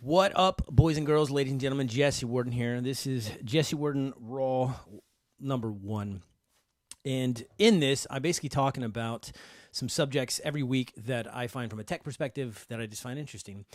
What up, boys and girls, ladies and gentlemen? Jesse Warden here. This is Jesse Warden Raw number 1. And in this, I'm basically talking about some subjects every week that I find from a tech perspective that I just find interesting.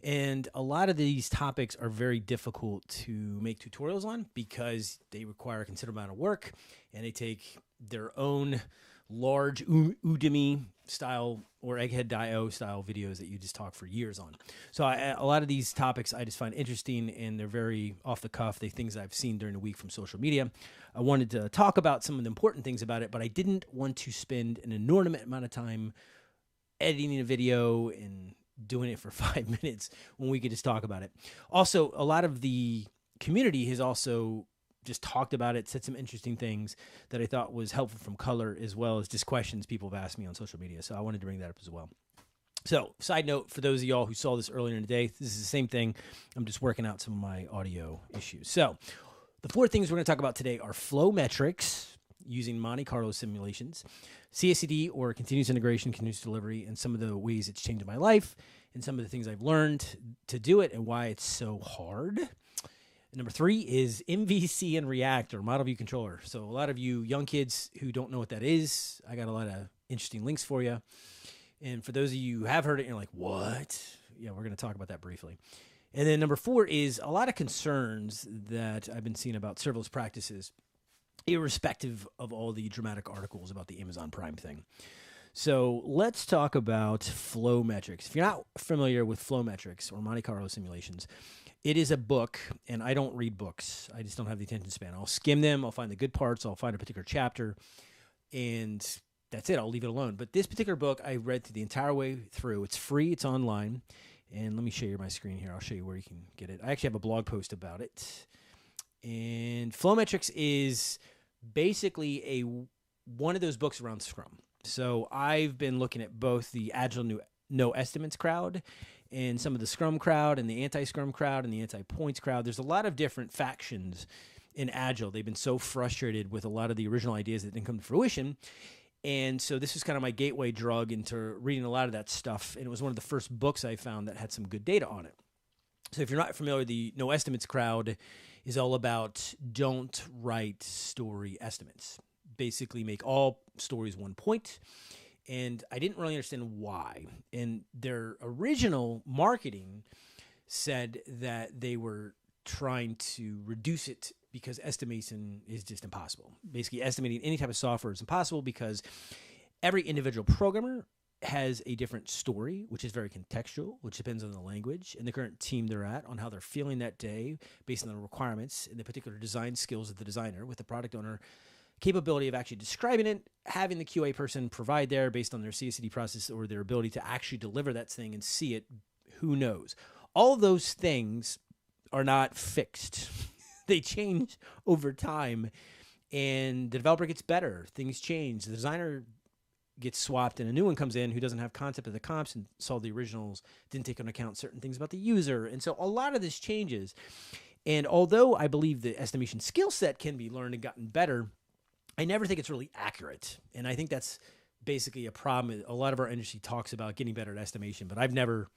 And a lot of these topics are very difficult to make tutorials on because they require a considerable amount of work and they take their own large Udemy style or Egghead.io style videos that you just talk for years on. So a lot of these topics I just find interesting and they're very off the cuff. They're things I've seen during the week from social media. I wanted to talk about some of the important things about it, but I didn't want to spend an inordinate amount of time editing a video and doing it for 5 minutes when we could just talk about it. Also, a lot of the community has also just talked about it, said some interesting things that I thought was helpful from color, as well as just questions people have asked me on social media. So I wanted to bring that up as well. So side note, for those of y'all who saw this earlier in the day, this is the same thing. I'm just working out some of my audio issues. So the 4 things we're going to talk about today are flow metrics using Monte Carlo simulations, CICD or continuous integration, continuous delivery, and some of the ways it's changed my life and some of the things I've learned to do it and why it's so hard. Number 3 is MVC and React, or Model View Controller. So a lot of you young kids who don't know what that is, I got a lot of interesting links for you. And for those of you who have heard it, you're like, what? Yeah, we're going to talk about that briefly. And then number 4 is a lot of concerns that I've been seeing about serverless practices, irrespective of all the dramatic articles about the Amazon Prime thing. So let's talk about flow metrics. If you're not familiar with flow metrics or Monte Carlo simulations, it is a book, and I don't read books. I just don't have the attention span. I'll skim them. I'll find the good parts. I'll find a particular chapter, and that's it. I'll leave it alone. But this particular book, I read the entire way through. It's free. It's online. And let me share my screen here. I'll show you where you can get it. I actually have a blog post about it. And flow metrics is basically one of those books around Scrum. So I've been looking at both the Agile No Estimates crowd and some of the Scrum crowd and the anti-Scrum crowd and the anti-points crowd. There's a lot of different factions in Agile. They've been so frustrated with a lot of the original ideas that didn't come to fruition. And so this was kind of my gateway drug into reading a lot of that stuff. And it was one of the first books I found that had some good data on it. So if you're not familiar, the No Estimates crowd is all about don't write story estimates. Basically make all stories 1 point. And I didn't really understand why. And their original marketing said that they were trying to reduce it because estimation is just impossible. Basically, estimating any type of software is impossible because every individual programmer has a different story, which is very contextual, which depends on the language and the current team they're at, on how they're feeling that day based on the requirements and the particular design skills of the designer, with the product owner capability of actually describing it, having the QA person provide there based on their CICD process or their ability to actually deliver that thing and see it, who knows. All of those things are not fixed. They change over time, and the developer gets better. Things change. The designer gets swapped, and a new one comes in who doesn't have concept of the comps and saw the originals, didn't take into account certain things about the user. And so a lot of this changes. And although I believe the estimation skill set can be learned and gotten better, I never think it's really accurate. And I think that's basically a problem. A lot of our industry talks about getting better at estimation, but I've never,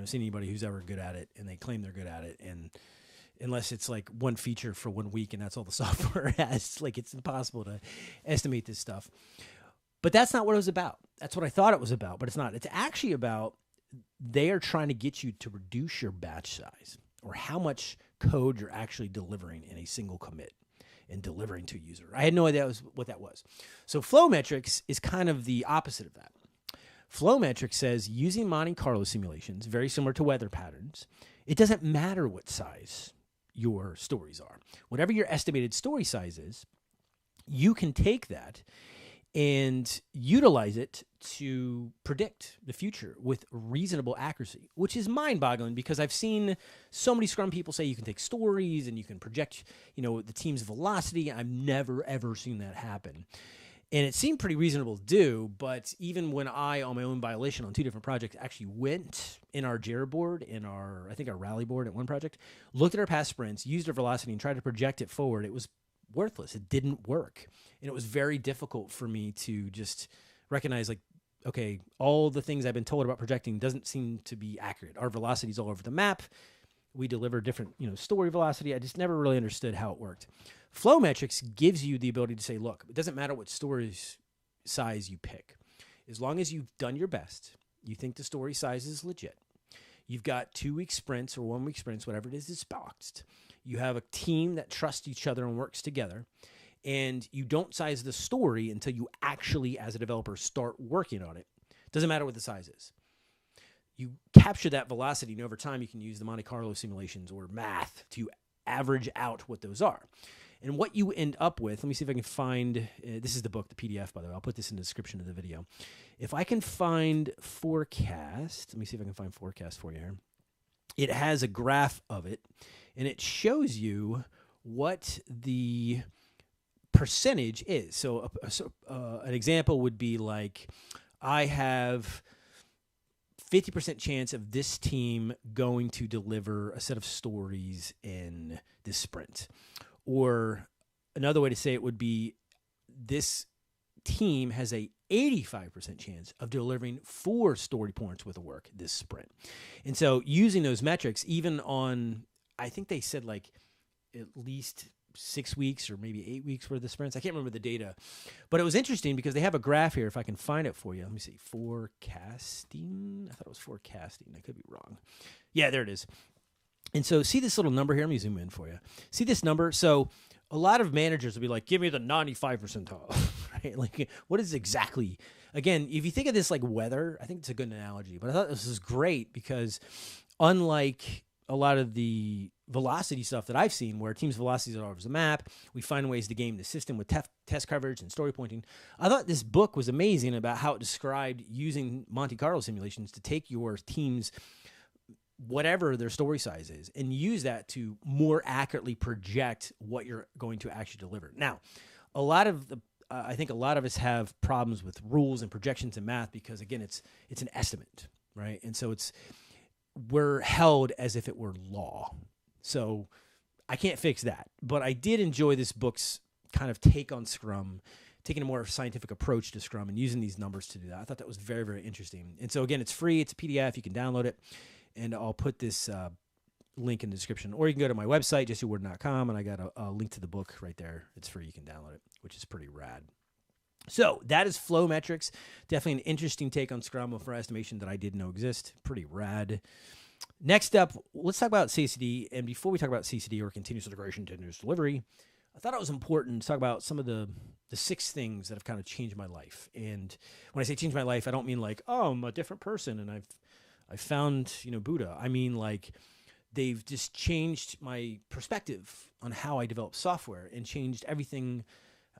seen anybody who's ever good at it, and they claim they're good at it. And unless it's like one feature for 1 week and that's all the software has, like it's impossible to estimate this stuff. But that's not what it was about. That's what I thought it was about, but it's not. It's actually about they are trying to get you to reduce your batch size or how much code you're actually delivering in a single commit and delivering to a user. I had no idea what that was. So flow metrics is kind of the opposite of that. Flow metrics says using Monte Carlo simulations, very similar to weather patterns, it doesn't matter what size your stories are. Whatever your estimated story size is, you can take that and utilize it to predict the future with reasonable accuracy, which is mind-boggling because I've seen so many Scrum people say you can take stories and you can project, the team's velocity. I've never, ever seen that happen. And it seemed pretty reasonable to do, but even when I, on my own violation on 2 different projects, actually went in our Jira board, our rally board at one project, looked at our past sprints, used our velocity, and tried to project it forward, it was worthless. It didn't work. And it was very difficult for me to just recognize, like, okay, all the things I've been told about projecting doesn't seem to be accurate. Our velocity's all over the map. We deliver different, story velocity. I just never really understood how it worked. Flow metrics gives you the ability to say, look, it doesn't matter what story size you pick. As long as you've done your best, you think the story size is legit. You've got 2-week sprints or 1-week sprints, whatever it is, it's boxed. You have a team that trusts each other and works together. And you don't size the story until you actually, as a developer, start working on it. Doesn't matter what the size is. You capture that velocity, and over time, you can use the Monte Carlo simulations or math to average out what those are. And what you end up with, let me see if I can find, this is the book, the PDF, by the way. I'll put this in the description of the video. If I can find forecast, let me see if I can find forecast for you here. It has a graph of it, and it shows you what the percentage is. So an example would be like, I have 50% chance of this team going to deliver a set of stories in this sprint. Or another way to say it would be, this team has a 85% chance of delivering 4 story points worth of work this sprint. And so using those metrics, even on, I think they said like at least 6 weeks or maybe 8 weeks worth of sprints. I can't remember the data, but it was interesting because they have a graph here. If I can find it for you, let me see. Forecasting. I thought it was forecasting. I could be wrong. Yeah, there it is. And so see this little number here. Let me zoom in for you. See this number? So a lot of managers will be like, give me the 95 percentile, right? Like, what is exactly, again, if you think of this like weather, I think it's a good analogy, but I thought this was great because unlike a lot of the velocity stuff that I've seen where teams' velocities are all over the map, we find ways to game the system with test coverage and story pointing. I thought this book was amazing about how it described using Monte Carlo simulations to take your team's whatever their story size is and use that to more accurately project what you're going to actually deliver. Now, I think a lot of us have problems with rules and projections in math because, again, it's an estimate, right? And so we're held as if it were law. So I can't fix that. But I did enjoy this book's kind of take on Scrum, taking a more scientific approach to Scrum and using these numbers to do that. I thought that was very, very interesting. And so, again, it's free. It's a PDF. You can download it. And I'll put this link in the description. Or you can go to my website, jessewarden.com, and I got a link to the book right there. It's free. You can download it, which is pretty rad. So that is flow metrics. Definitely an interesting take on Scrum for estimation that I didn't know exist. Pretty rad. Next up, let's talk about CICD. And before we talk about CICD, or continuous integration, continuous delivery, I thought it was important to talk about some of the 6 things that have kind of changed my life. And when I say change my life, I don't mean like, oh, I'm a different person and I found, Buddha. I mean, like, they've just changed my perspective on how I develop software and changed everything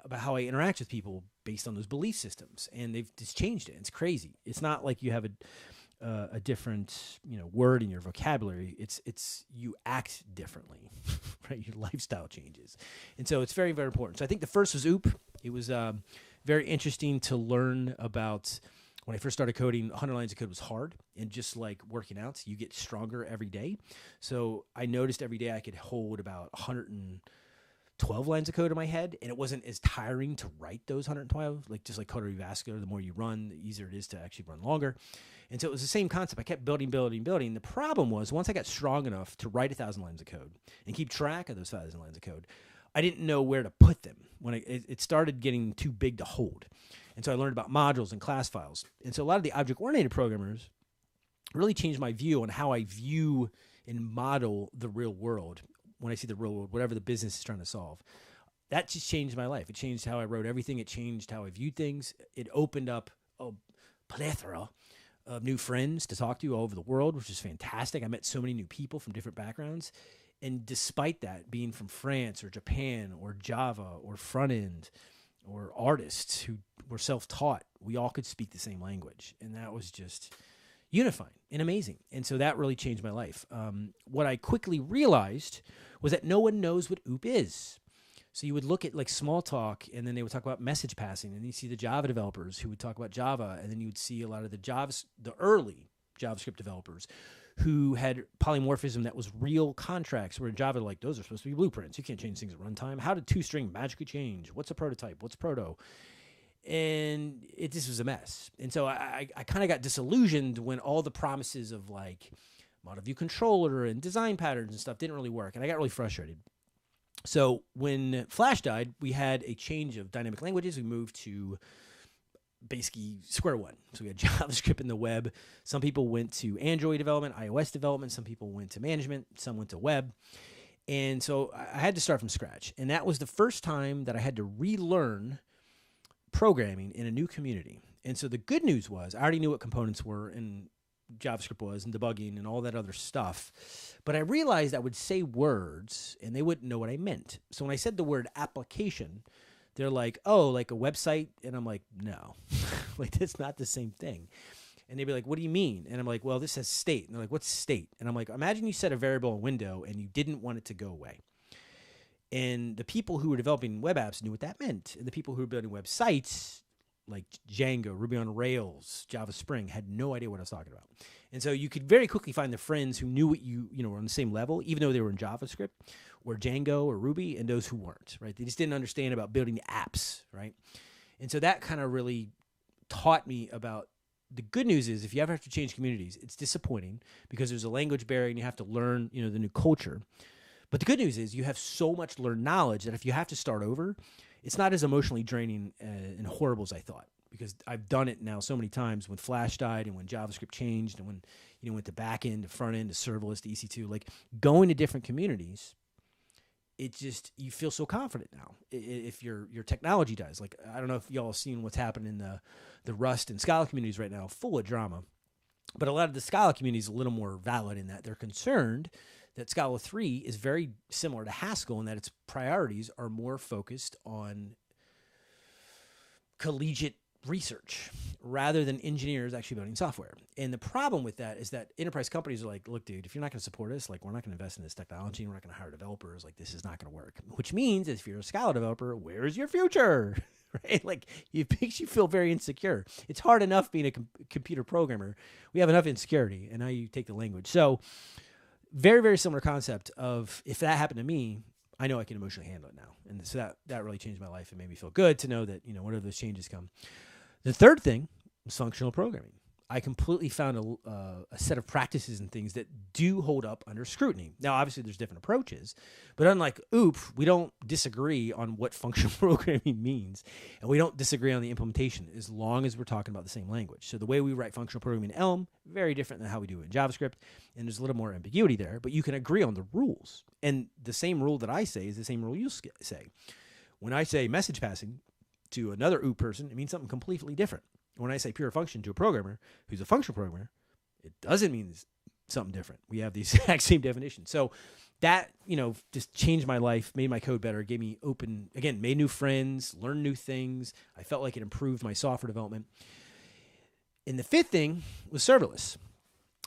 about how I interact with people based on those belief systems. And they've just changed it. It's crazy. It's not like you have a different, word in your vocabulary. It's you act differently, right? Your lifestyle changes. And so it's very, very important. So I think the first was OOP. It was very interesting to learn about. When I first started coding, 100 lines of code was hard, and just like working out, you get stronger every day. So I noticed every day I could hold about 112 lines of code in my head, and it wasn't as tiring to write those 112. Like just like cardiovascular, the more you run, the easier it is to actually run longer. And so it was the same concept. I kept building. The problem was once I got strong enough to write 1,000 lines of code and keep track of those 1,000 lines of code, I didn't know where to put them when it started getting too big to hold. And so I learned about modules and class files. And so a lot of the object-oriented programmers really changed my view on how I view and model the real world when I see the real world, whatever the business is trying to solve. That just changed my life. It changed how I wrote everything. It changed how I viewed things. It opened up a plethora of new friends to talk to all over the world, which is fantastic. I met so many new people from different backgrounds. And despite that, being from France or Japan or Java or front end or artists who were self-taught, we all could speak the same language. And that was just unifying and amazing. And so that really changed my life. What I quickly realized was that no one knows what OOP is. So you would look at like small talk, and then they would talk about message passing, and you see the Java developers who would talk about Java, and then you would see a lot of the early JavaScript developers who had polymorphism that was real contracts, where in Java, like, those are supposed to be blueprints. You can't change things at runtime. How did toString magically change? What's a prototype? What's proto? And it just was a mess. And so I kind of got disillusioned when all the promises of like model view controller and design patterns and stuff didn't really work. And I got really frustrated. So when Flash died, we had a change of dynamic languages. We moved to basically square one. So we had JavaScript in the web. Some people went to Android development, iOS development. Some people went to management. Some went to web. And so I had to start from scratch. And that was the first time that I had to relearn programming in a new community. And so the good news was I already knew what components were and JavaScript was and debugging and all that other stuff. But I realized I would say words and they wouldn't know what I meant. So when I said the word application, they're like, oh, like a website? And I'm like, no, like that's not the same thing. And they'd be like, what do you mean? And I'm like, well, this says state. And they're like, what's state? And I'm like, imagine you set a variable in window and you didn't want it to go away. And the people who were developing web apps knew what that meant. And the people who were building websites like Django, Ruby on Rails, Java Spring had no idea what I was talking about. And so you could very quickly find the friends who knew what you were on the same level, even though they were in JavaScript or Django or Ruby, and those who weren't, right? They just didn't understand about building apps, right? And so that kind of really taught me about the good news is if you ever have to change communities, it's disappointing because there's a language barrier and you have to learn, the new culture. But the good news is you have so much learned knowledge that if you have to start over, it's not as emotionally draining and horrible as I thought, because I've done it now so many times when Flash died and when JavaScript changed and when, went to back end to front end to serverless to EC2, like going to different communities, it just, you feel so confident now. If your technology dies, like, I don't know if y'all have seen what's happening in the Rust and Scala communities right now, full of drama, but a lot of the Scala community is a little more valid in that they're concerned that Scala 3 is very similar to Haskell in that its priorities are more focused on collegiate research rather than engineers actually building software. And the problem with that is that enterprise companies are like, look, dude, if you're not going to support us, like, we're not going to invest in this technology, and we're not going to hire developers, like, this is not going to work. Which means if you're a Scala developer, where's your future? Right? Like, it makes you feel very insecure. It's hard enough being a computer programmer. We have enough insecurity, and now you take the language. So very, very similar concept of if that happened to me, I know I can emotionally handle it now. And so that really changed my life and made me feel good to know that, whenever those changes come. The third thing was functional programming. I completely found a set of practices and things that do hold up under scrutiny. Now, obviously, there's different approaches, but unlike OOP, we don't disagree on what functional programming means, and we don't disagree on the implementation as long as we're talking about the same language. So the way we write functional programming in Elm, very different than how we do it in JavaScript, and there's a little more ambiguity there, but you can agree on the rules. And the same rule that I say is the same rule you say. When I say message passing to another OOP person, it means something completely different. When I say pure function to a programmer who's a functional programmer, it doesn't mean something different. We have the exact same definition. So that, just changed my life, made my code better, gave me made new friends, learned new things. I felt like it improved my software development. And the fifth thing was serverless.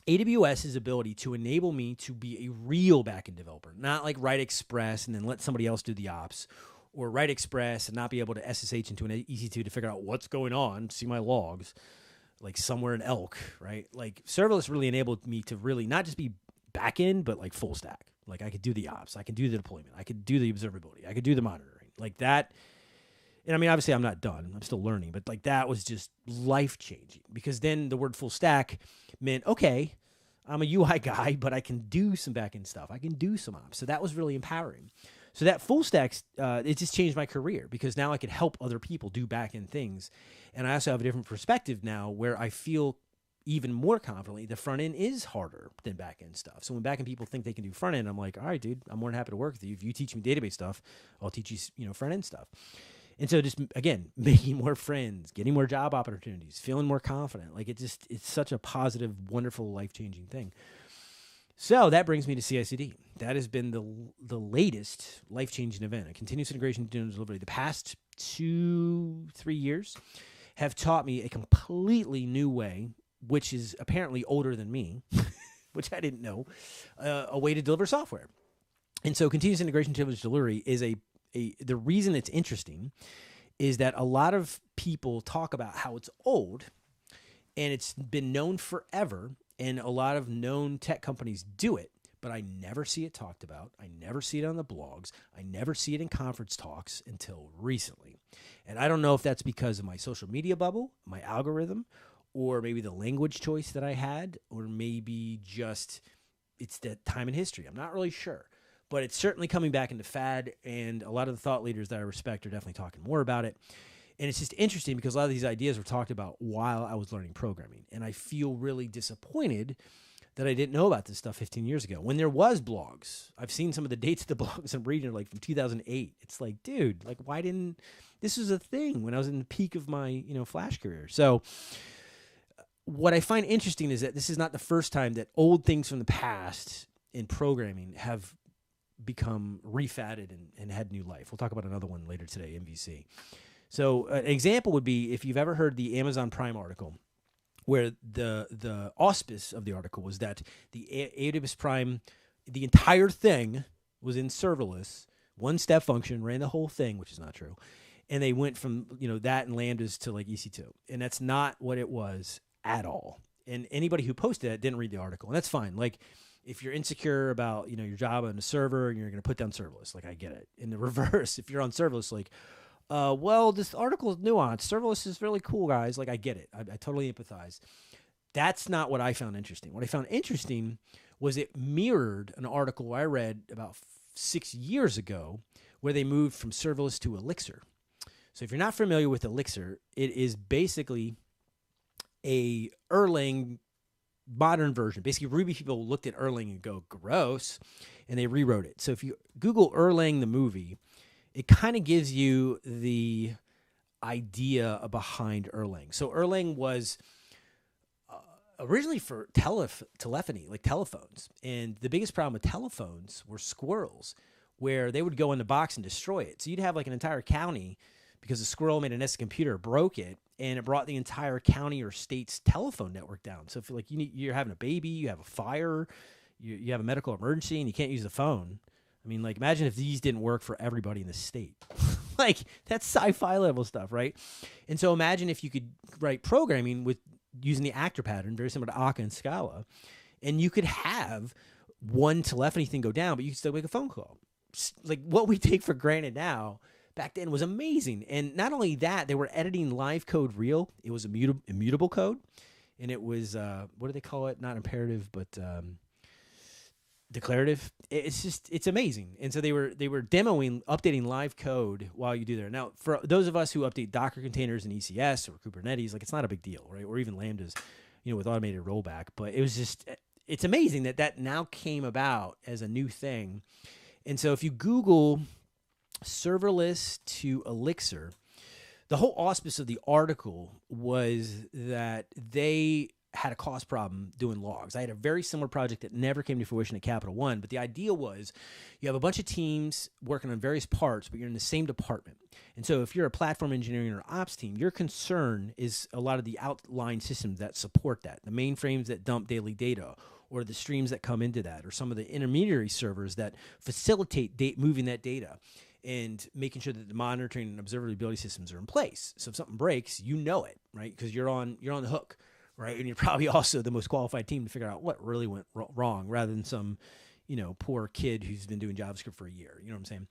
AWS's ability to enable me to be a real backend developer, not like write Express and then let somebody else do the ops, or write Express and not be able to SSH into an EC2 to figure out what's going on, see my logs, like somewhere in Elk, right? Like serverless really enabled me to really not just be back-end, but like full stack. Like I could do the ops, I could do the deployment, I could do the observability, I could do the monitoring, like that. And I mean, obviously I'm not done, I'm still learning, but like that was just life-changing, because then the word full stack meant, okay, I'm a UI guy, but I can do some back-end stuff, I can do some ops. So that was really empowering. So that full stack, it just changed my career, because now I could help other people do back-end things. And I also have a different perspective now where I feel even more confidently the front end is harder than back-end stuff. So when back-end people think they can do front end, I'm like, all right, dude, I'm more than happy to work with you. If you teach me database stuff, I'll teach you, front-end stuff. And so just, again, making more friends, getting more job opportunities, feeling more confident. Like it's such a positive, wonderful, life-changing thing. So that brings me to CICD. That has been the latest life-changing event, a continuous integration continuous delivery. The past 2-3 years have taught me a completely new way, which is apparently older than me, which I didn't know, a way to deliver software. And so continuous integration continuous delivery is the reason it's interesting is that a lot of people talk about how it's old and it's been known forever, and a lot of known tech companies do it, but I never see it talked about. I never see it on the blogs. I never see it in conference talks until recently. And I don't know if that's because of my social media bubble, my algorithm, or maybe the language choice that I had, or maybe just it's that time in history. I'm not really sure. But it's certainly coming back into fad, and a lot of the thought leaders that I respect are definitely talking more about it. And it's just interesting because a lot of these ideas were talked about while I was learning programming. And I feel really disappointed that I didn't know about this stuff 15 years ago when there was blogs. I've seen some of the dates of the blogs I'm reading like from 2008. It's like, dude, like why didn't this was a thing when I was in the peak of my, Flash career. So what I find interesting is that this is not the first time that old things from the past in programming have become refatted and had new life. We'll talk about another one later today, MVC. So an example would be if you've ever heard the Amazon Prime article, where the auspice of the article was that the AWS Prime, the entire thing was in serverless, one step function, ran the whole thing, which is not true. And they went from, that and Lambdas to like EC2. And that's not what it was at all. And anybody who posted that didn't read the article. And that's fine. Like, if you're insecure about, your job on a server and you're going to put down serverless, like I get it. In the reverse, if you're on serverless, like, well, this article is nuanced. Serverless is really cool, guys. Like I get it. I totally empathize. That's not what I found interesting. What I found interesting was it mirrored an article I read about 6 years ago where they moved from serverless to Elixir. So if you're not familiar with Elixir, it is basically a Erlang modern version. Basically, Ruby people looked at Erlang and go, gross, and they rewrote it. So if you Google Erlang the movie, it kind of gives you the idea behind Erlang. So Erlang was originally for telephony, like telephones. And the biggest problem with telephones were squirrels, where they would go in the box and destroy it. So you'd have like an entire county because a squirrel made a nested computer, broke it, and it brought the entire county or state's telephone network down. So if like you're having a baby, you have a fire, you have a medical emergency, and you can't use the phone. I mean, like imagine if these didn't work for everybody in the state. Like that's sci-fi level stuff, right? And so imagine if you could write programming with using the actor pattern, very similar to Akka and Scala, and you could have one telephony thing go down, but you could still make a phone call. Like what we take for granted now, back then was amazing. And not only that, they were editing live code real. It was immutable code. And it was, what do they call it? Not imperative, but declarative. It's amazing. And so they were demoing, updating live code while you do that. Now, for those of us who update Docker containers in ECS or Kubernetes, like it's not a big deal, right? Or even Lambdas, with automated rollback. But it was just, it's amazing that now came about as a new thing. And so if you Google serverless to Elixir, the whole auspice of the article was that they had a cost problem doing logs. I had a very similar project that never came to fruition at Capital One, but the idea was you have a bunch of teams working on various parts, but you're in the same department. And so if you're a platform engineering or ops team, your concern is a lot of the outlying systems that support that, the mainframes that dump daily data, or the streams that come into that, or some of the intermediary servers that facilitate moving that data and making sure that the monitoring and observability systems are in place. So if something breaks, you know it, right? Because you're on the hook, right? And you're probably also the most qualified team to figure out what really went wrong, rather than some, poor kid who's been doing JavaScript for a year. You know what I'm saying?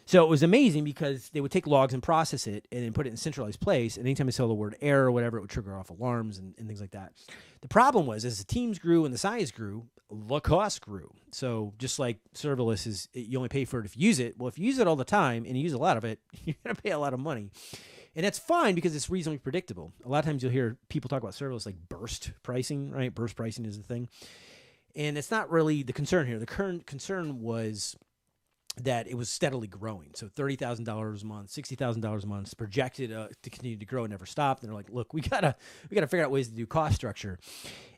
So it was amazing because they would take logs and process it and then put it in a centralized place. And anytime they saw the word error or whatever, it would trigger off alarms and things like that. The problem was as the teams grew and the size grew, the cost grew. So just like serverless you only pay for it if you use it. Well, if you use it all the time and you use a lot of it, you're going to pay a lot of money. And that's fine because it's reasonably predictable. A lot of times you'll hear people talk about serverless like burst pricing, right? Burst pricing is the thing. And it's not really the concern here. The current concern was that it was steadily growing. So $30,000 a month, $60,000 a month is projected to continue to grow and never stop. And they're like, look, we gotta figure out ways to do cost structure.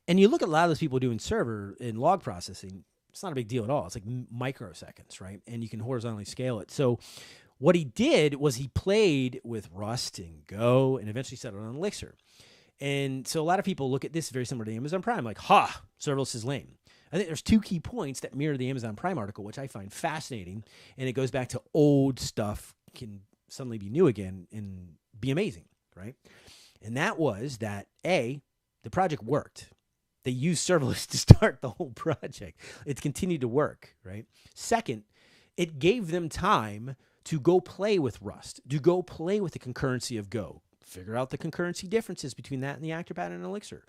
And you look at a lot of those people doing server and log processing, it's not a big deal at all. It's like microseconds, right? And you can horizontally scale it. So what he did was he played with Rust and Go and eventually settled on Elixir. And so a lot of people look at this very similar to Amazon Prime, like, serverless is lame. I think there's two key points that mirror the Amazon Prime article, which I find fascinating. And it goes back to old stuff can suddenly be new again and be amazing, right? And that was that, A, the project worked. They used serverless to start the whole project. It's continued to work, right? Second, it gave them time to go play with Rust, to go play with the concurrency of Go, figure out the concurrency differences between that and the actor pattern and Elixir.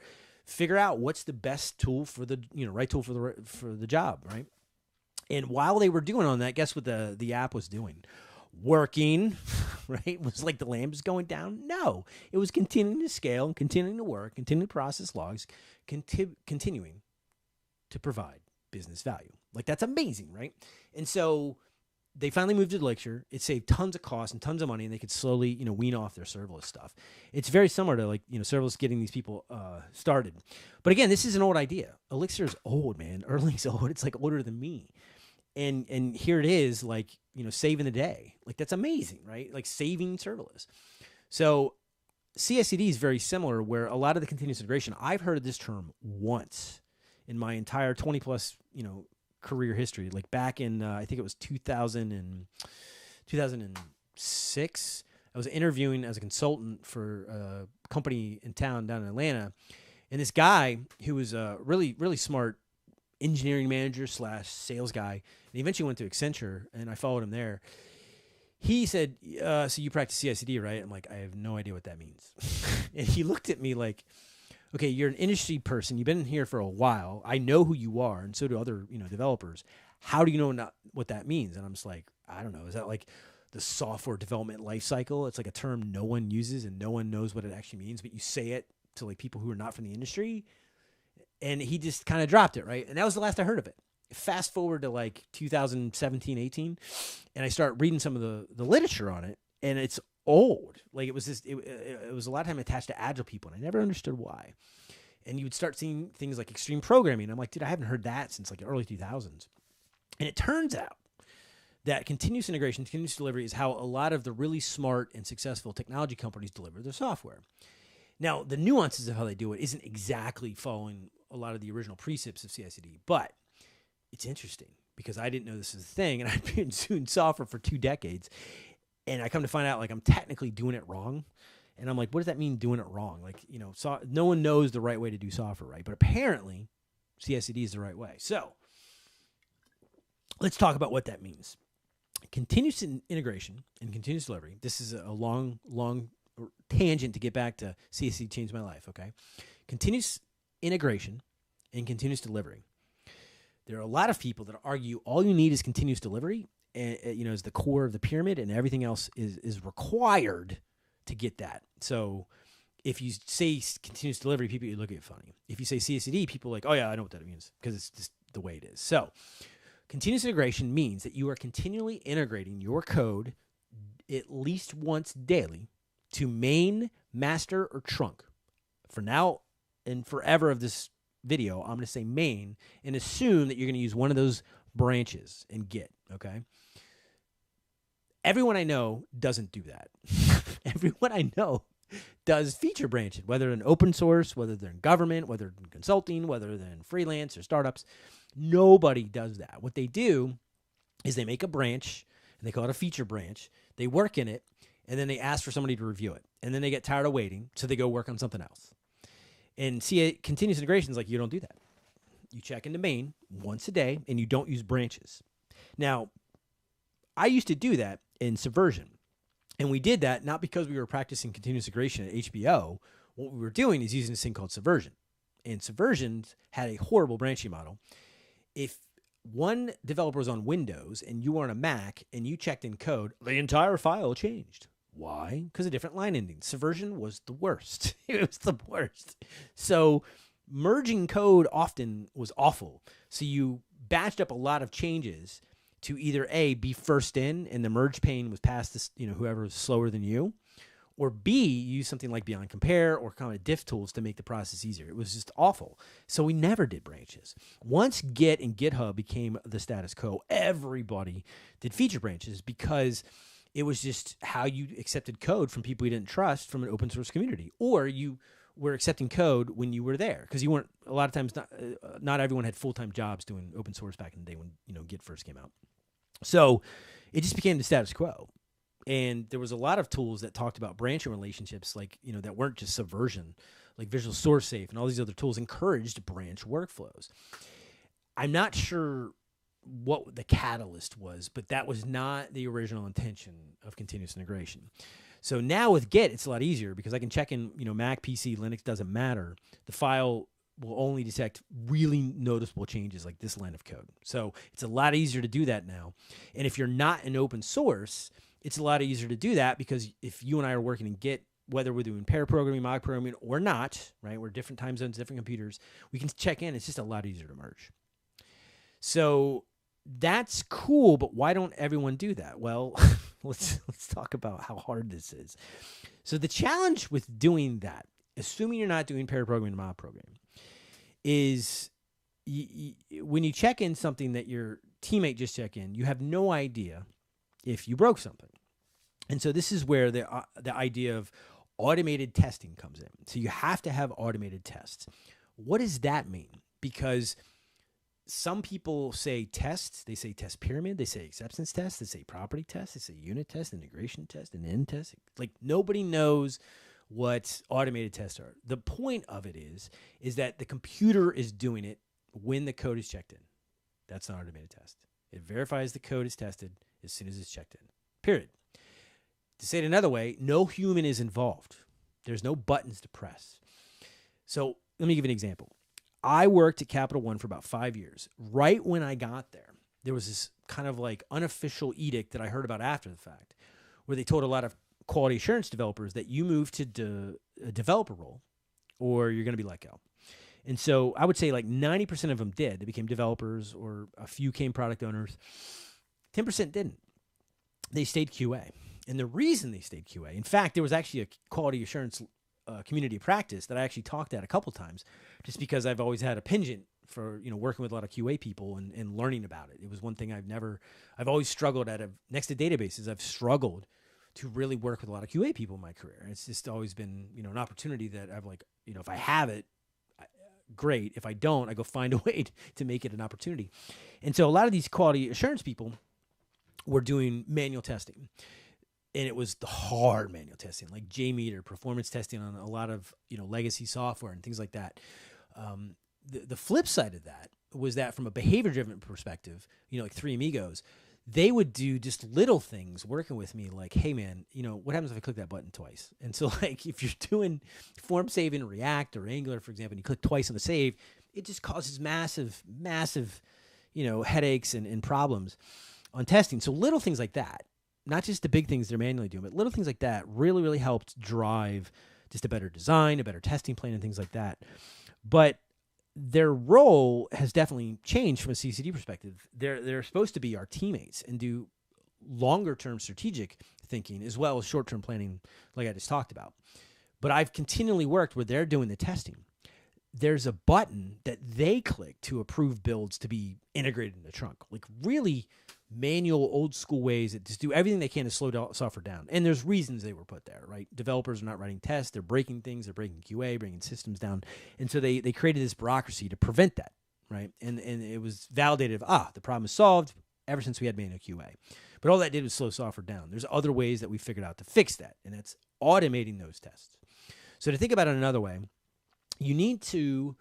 figure out what's the best tool for the, right tool for the job, right? And while they were doing on that, guess what the app was doing? Working, right? Was like the lamps going down? No, it was continuing to scale and continuing to work, continuing to process logs, continuing to provide business value. Like, that's amazing, right? And so they finally moved to Elixir. It saved tons of costs and tons of money, and they could slowly, wean off their serverless stuff. It's very similar to, like, serverless getting these people started. But again, this is an old idea. Elixir is old, man. Erling's old. It's like older than me. And here it is, like, saving the day. Like, that's amazing, right? Like, saving serverless. So CICD is very similar, where a lot of the continuous integration, I've heard this term once in my entire 20 plus, career history. Like, back in, I think it was 2006, I was interviewing as a consultant for a company in town down in Atlanta. And this guy who was a really, really smart engineering manager / sales guy, and he eventually went to Accenture, and I followed him there. He said, so you practice CICD, right? I'm like, I have no idea what that means. And he looked at me like, okay, you're an industry person. You've been here for a while. I know who you are, and so do other, developers. How do you know what that means? And I'm just like, I don't know. Is that like the software development life cycle? It's like a term no one uses, and no one knows what it actually means, but you say it to, like, people who are not from the industry. And he just kind of dropped it, right? And that was the last I heard of it. Fast forward to like 2017, 18, and I start reading some of the literature on it, and it's old. Like, it was just, it was a lot of time attached to agile people, and I never understood why. And you would start seeing things like extreme programming. I'm like, dude, I haven't heard that since like the early 2000s. And it turns out that continuous integration, continuous delivery is how a lot of the really smart and successful technology companies deliver their software. Now, the nuances of how they do it isn't exactly following a lot of the original precepts of CICD, but it's interesting because I didn't know this was a thing, and I've been doing software for 2 decades, and I come to find out, like, I'm technically doing it wrong. And I'm like, what does that mean, doing it wrong? Like, no one knows the right way to do software, right? But apparently CICD is the right way. So let's talk about what that means. Continuous integration and continuous delivery. This is a long tangent to get back to CICD changed my life, okay? Continuous integration and continuous delivery. There are a lot of people that argue all you need is continuous delivery, and is the core of the pyramid, and everything else is required to get that. So if you say continuous delivery, people look at you funny. If you say CICD, people are like, oh yeah, I know what that means, because it's just the way it is. So continuous integration means that you are continually integrating your code at least once daily to main, master, or trunk. For now and forever of this video, I'm going to say main and assume that you're going to use one of those branches in Git, okay? Everyone I know doesn't do that. Everyone I know does feature branching, whether in open source, whether they're in government, whether in consulting, whether they're in freelance or startups. Nobody does that. What they do is they make a branch, and they call it a feature branch. They work in it, and then they ask for somebody to review it. And then they get tired of waiting, so they go work on something else. And continuous integration is like, you don't do that. You check into main once a day, and you don't use branches. Now, I used to do that in Subversion. And we did that not because we were practicing continuous integration at HBO. What we were doing is using this thing called Subversion. And Subversion had a horrible branching model. If one developer was on Windows and you were on a Mac and you checked in code, the entire file changed. Why? Because of different line endings. Subversion was the worst. It was the worst. So merging code often was awful. So you batched up a lot of changes to either A, be first in, and the merge pane was past this, whoever was slower than you, or B, use something like Beyond Compare or kind of diff tools to make the process easier. It was just awful. So we never did branches. Once Git and GitHub became the status quo, everybody did feature branches because it was just how you accepted code from people you didn't trust from an open source community, or you were accepting code when you were there, because you weren't, a lot of times, not everyone had full-time jobs doing open source back in the day when, Git first came out. So it just became the status quo. And there was a lot of tools that talked about branching relationships, like, that weren't just Subversion, like Visual Source Safe and all these other tools encouraged branch workflows. I'm not sure what the catalyst was, but that was not the original intention of continuous integration. So now with Git, it's a lot easier because I can check in, Mac, PC, Linux, doesn't matter. The file will only detect really noticeable changes like this line of code. So it's a lot easier to do that now. And if you're not in open source, it's a lot easier to do that because if you and I are working in Git, whether we're doing pair programming, mock programming, or not, right? We're different time zones, different computers. We can check in. It's just a lot easier to merge. So that's cool, but why don't everyone do that? Well, let's talk about how hard this is. So the challenge with doing that, assuming you're not doing pair programming and mock programming, is when you check in something that your teammate just checked in, you have no idea if you broke something. And so this is where the idea of automated testing comes in. So you have to have automated tests. What does that mean? Because some people say tests, they say test pyramid, they say acceptance test, they say property test, they say unit test, integration test, and end test. Like nobody knows what automated tests are. The point of it is that the computer is doing it when the code is checked in. That's an automated test. It verifies the code is tested as soon as it's checked in, period. To say it another way, no human is involved. There's no buttons to press. So let me give you an example. I worked at Capital One for about 5 years. Right when I got there, there was this kind of like unofficial edict that I heard about after the fact, where they told a lot of quality assurance developers that you move to a developer role or you're going to be let go. And so I would say like 90% of them did. They became developers or a few became product owners. 10% didn't. They stayed QA. And the reason they stayed QA, in fact, there was actually a quality assurance community of practice that I actually talked at a couple times, just because I've always had a penchant for working with a lot of QA people and learning about it. It was one thing I've always struggled next to databases. I've struggled to really work with a lot of QA people in my career. It's just always been an opportunity that I've if I have it, great. If I don't, I go find a way to make it an opportunity. And so a lot of these quality assurance people were doing manual testing. And it was the hard manual testing, like JMeter, performance testing on a lot of legacy software and things like that. The flip side of that was that from a behavior-driven perspective, like Three Amigos, they would do just little things working with me, like, hey man, what happens if I click that button twice? And so like if you're doing form save in React or Angular, for example, and you click twice on the save, it just causes massive headaches and problems on testing. So little things like that. Not just the big things they're manually doing, but little things like that really, really helped drive just a better design, a better testing plan, and things like that. But their role has definitely changed from a CICD perspective. They're supposed to be our teammates and do longer-term strategic thinking as well as short-term planning, like I just talked about. But I've continually worked where they're doing the testing. There's a button that they click to approve builds to be integrated in the trunk. Like really manual, old school ways that just do everything they can to slow software down. And there's reasons they were put there, right? Developers are not writing tests. They're breaking things. They're breaking QA, bringing systems down. And so they created this bureaucracy to prevent that, right? And it was validated the problem is solved ever since we had manual QA. But all that did was slow software down. There's other ways that we figured out to fix that, and that's automating those tests. So to think about it another way, you need to,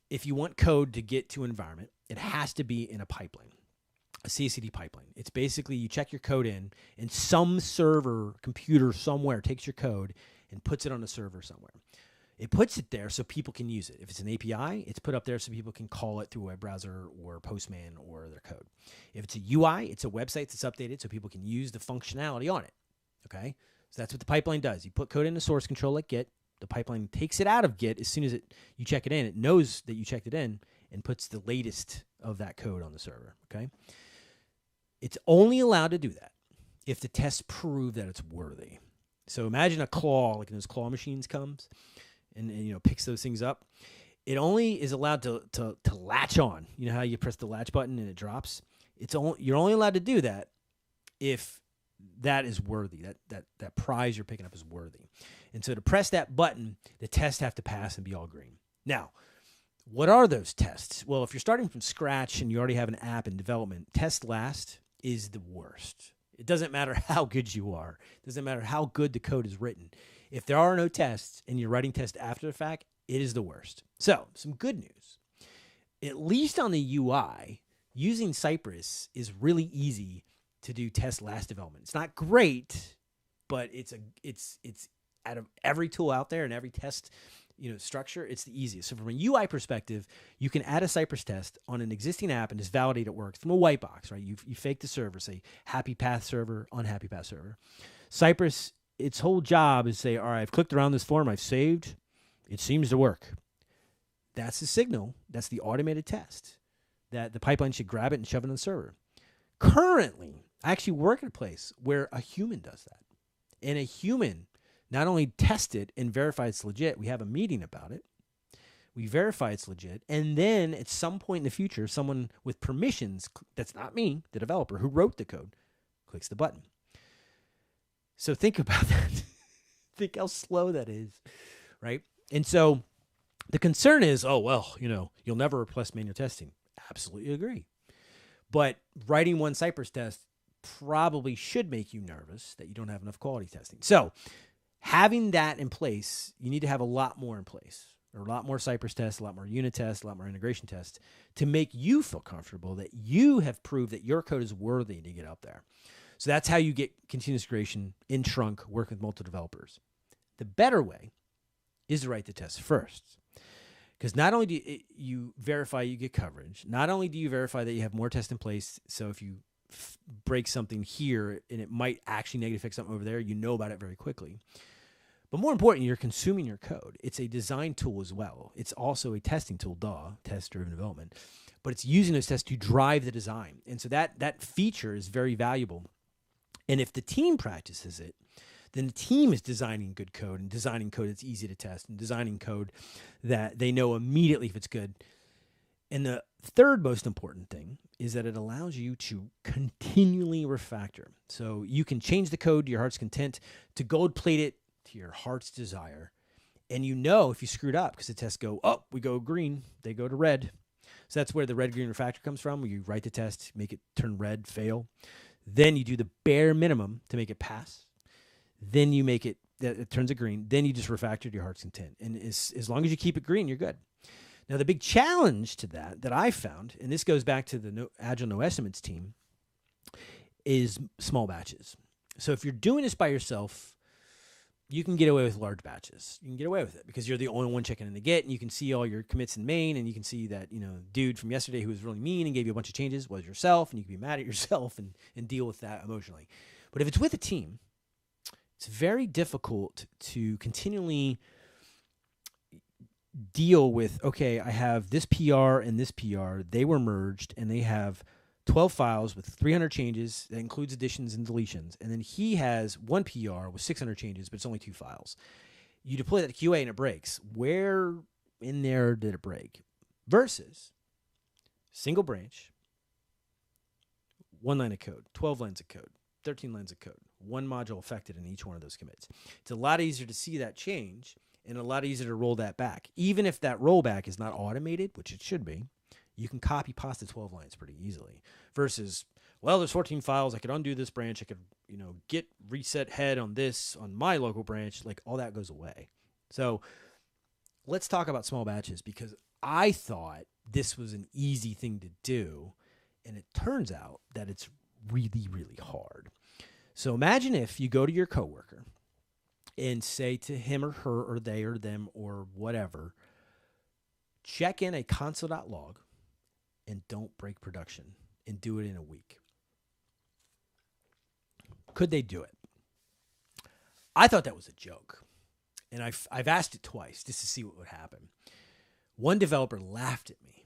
if you want code to get to an environment, it has to be in a pipeline, a CICD pipeline. It's basically you check your code in, and some server computer somewhere takes your code and puts it on a server somewhere. It puts it there so people can use it. If it's an API, it's put up there so people can call it through a web browser or Postman or their code. If it's a UI, it's a website that's updated so people can use the functionality on it. Okay? So that's what the pipeline does. You put code into source control like Git. The pipeline takes it out of Git as soon as you check it in. It knows that you checked it in and puts the latest of that code on the server. Okay? It's only allowed to do that if the tests prove that it's worthy. So imagine a claw, like in those claw machines comes and picks those things up. It only is allowed to latch on. You know how you press the latch button and it drops? You're only allowed to do that if that is worthy. That prize you're picking up is worthy. And so to press that button, the tests have to pass and be all green. Now, what are those tests? Well, if you're starting from scratch and you already have an app in development, test last is the worst. It doesn't matter how good you are. It doesn't matter how good the code is written. If there are no tests and you're writing tests after the fact, it is the worst. So, some good news. At least on the UI, using Cypress is really easy to do test last development. It's not great, but it's out of every tool out there and every test structure, it's the easiest. So from a UI perspective, you can add a Cypress test on an existing app and just validate it works from a white box, right? You fake the server, say happy path server, unhappy path server. Cypress, its whole job is say, all right, I've clicked around this form, I've saved, it seems to work. That's the signal. That's the automated test that the pipeline should grab it and shove it on the server. Currently, I actually work at a place where a human does that. And a human not only tests it and verify it's legit, we have a meeting about it. We verify it's legit. And then at some point in the future, someone with permissions, that's not me, the developer who wrote the code, clicks the button. So think about that. Think how slow that is, right? And so the concern is, you'll never replace manual testing. Absolutely agree. But writing one Cypress test probably should make you nervous that you don't have enough quality testing. So having that in place, you need to have a lot more in place, or a lot more Cypress tests, a lot more unit tests, a lot more integration tests to make you feel comfortable that you have proved that your code is worthy to get out there. So that's how you get continuous integration in trunk, work with multiple developers. The better way is to write the test first. Because not only do you verify you get coverage, not only do you verify that you have more tests in place, so if you break something here and it might actually negatively affect something over there, you know about it very quickly. But more importantly, you're consuming your code. It's a design tool as well. It's also a testing tool, test-driven development. But it's using those tests to drive the design. And so that feature is very valuable. And if the team practices it, then the team is designing good code and designing code that's easy to test and designing code that they know immediately if it's good. And the third most important thing is that it allows you to continually refactor. So you can change the code to your heart's content, to gold plate it to your heart's desire. And you know if you screwed up, because the tests go, we go green, they go to red. So that's where the red-green refactor comes from, where you write the test, make it turn red, fail. Then you do the bare minimum to make it pass. Then you make it that it turns it green. Then you just refactor to your heart's content. And as long as you keep it green, you're good. Now, the big challenge to that I found, and this goes back to the Agile No Estimates team, is small batches. So if you're doing this by yourself, you can get away with large batches. You can get away with it because you're the only one checking in the Git, and you can see all your commits in main, and you can see that, dude from yesterday who was really mean and gave you a bunch of changes was yourself, and you can be mad at yourself and deal with that emotionally. But if it's with a team, it's very difficult to continually deal with, okay, I have this PR and this PR. They were merged, and they have 12 files with 300 changes. That includes additions and deletions. And then he has one PR with 600 changes, but it's only 2 files. You deploy that to QA, and it breaks. Where in there did it break? Versus single branch, 1 line of code, 12 lines of code, 13 lines of code, 1 module affected in each one of those commits. It's a lot easier to see that change and a lot easier to roll that back. Even if that rollback is not automated, which it should be, you can copy past the 12 lines pretty easily. Versus, there's 14 files. I could undo this branch. I could, git reset head on this on my local branch. Like, all that goes away. So let's talk about small batches, because I thought this was an easy thing to do, and it turns out that it's really, really hard. So imagine if you go to your coworker and say to him or her or they or them or whatever, check in a console.log and don't break production, and do it in a week. Could they do it? I thought that was a joke, and I've asked it twice just to see what would happen. One developer laughed at me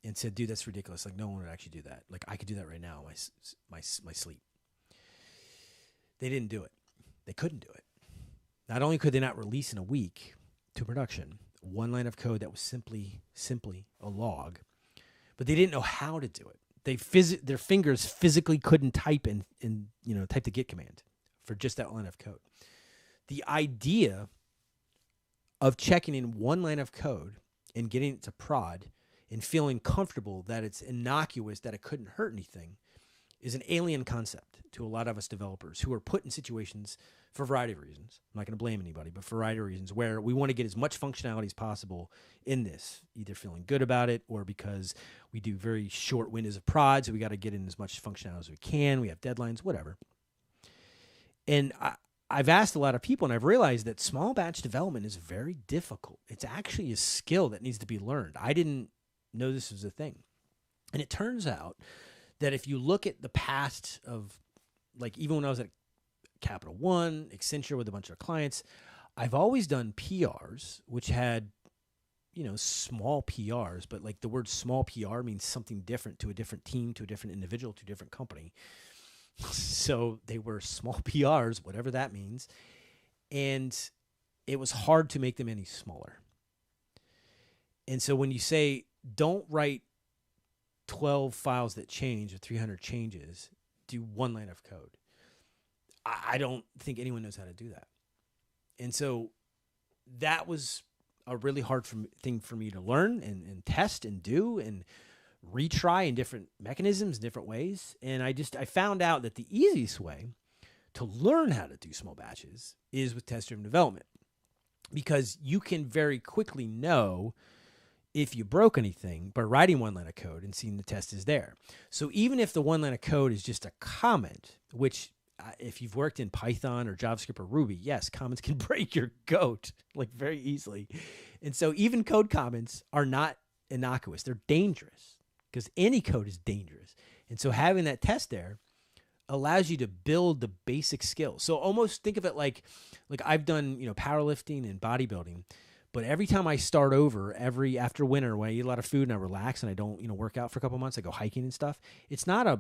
and said, dude, that's ridiculous. Like, no one would actually do that. Like, I could do that right now in my sleep. They didn't do it. They couldn't do it. Not only could they not release in a week to production 1 line of code that was simply a log, but they didn't know how to do it. Their fingers physically couldn't type type the git command for just that line of code. The idea of checking in 1 line of code and getting it to prod and feeling comfortable that it's innocuous, that it couldn't hurt anything, is an alien concept to a lot of us developers who are put in situations for a variety of reasons. I'm not going to blame anybody, but for a variety of reasons where we want to get as much functionality as possible in this, either feeling good about it or because we do very short windows of prod, so we got to get in as much functionality as we can. We have deadlines, whatever. And I've asked a lot of people, and I've realized that small batch development is very difficult. It's actually a skill that needs to be learned. I didn't know this was a thing. And it turns out that if you look at the past of, like, even when I was at Capital One, Accenture with a bunch of clients, I've always done PRs, which had, small PRs, but like the word small PR means something different to a different team, to a different individual, to a different company. So they were small PRs, whatever that means. And it was hard to make them any smaller. And so when you say, don't write 12 files that change or 300 changes, do one line of code. I don't think anyone knows how to do that. And so that was a really hard thing for me to learn and test and do and retry in different mechanisms, different ways. And I found out that the easiest way to learn how to do small batches is with test-driven development, because you can very quickly know if you broke anything by writing one line of code and seeing the test is there. So even if the one line of code is just a comment, which if you've worked in Python or JavaScript or Ruby, yes, comments can break your code like very easily. And so even code comments are not innocuous. They're dangerous because any code is dangerous. And so having that test there allows you to build the basic skills. So almost think of it like I've done, powerlifting and bodybuilding. But every time I start over, after winter, when I eat a lot of food and I relax and I don't, work out for a couple months, I go hiking and stuff. It's not a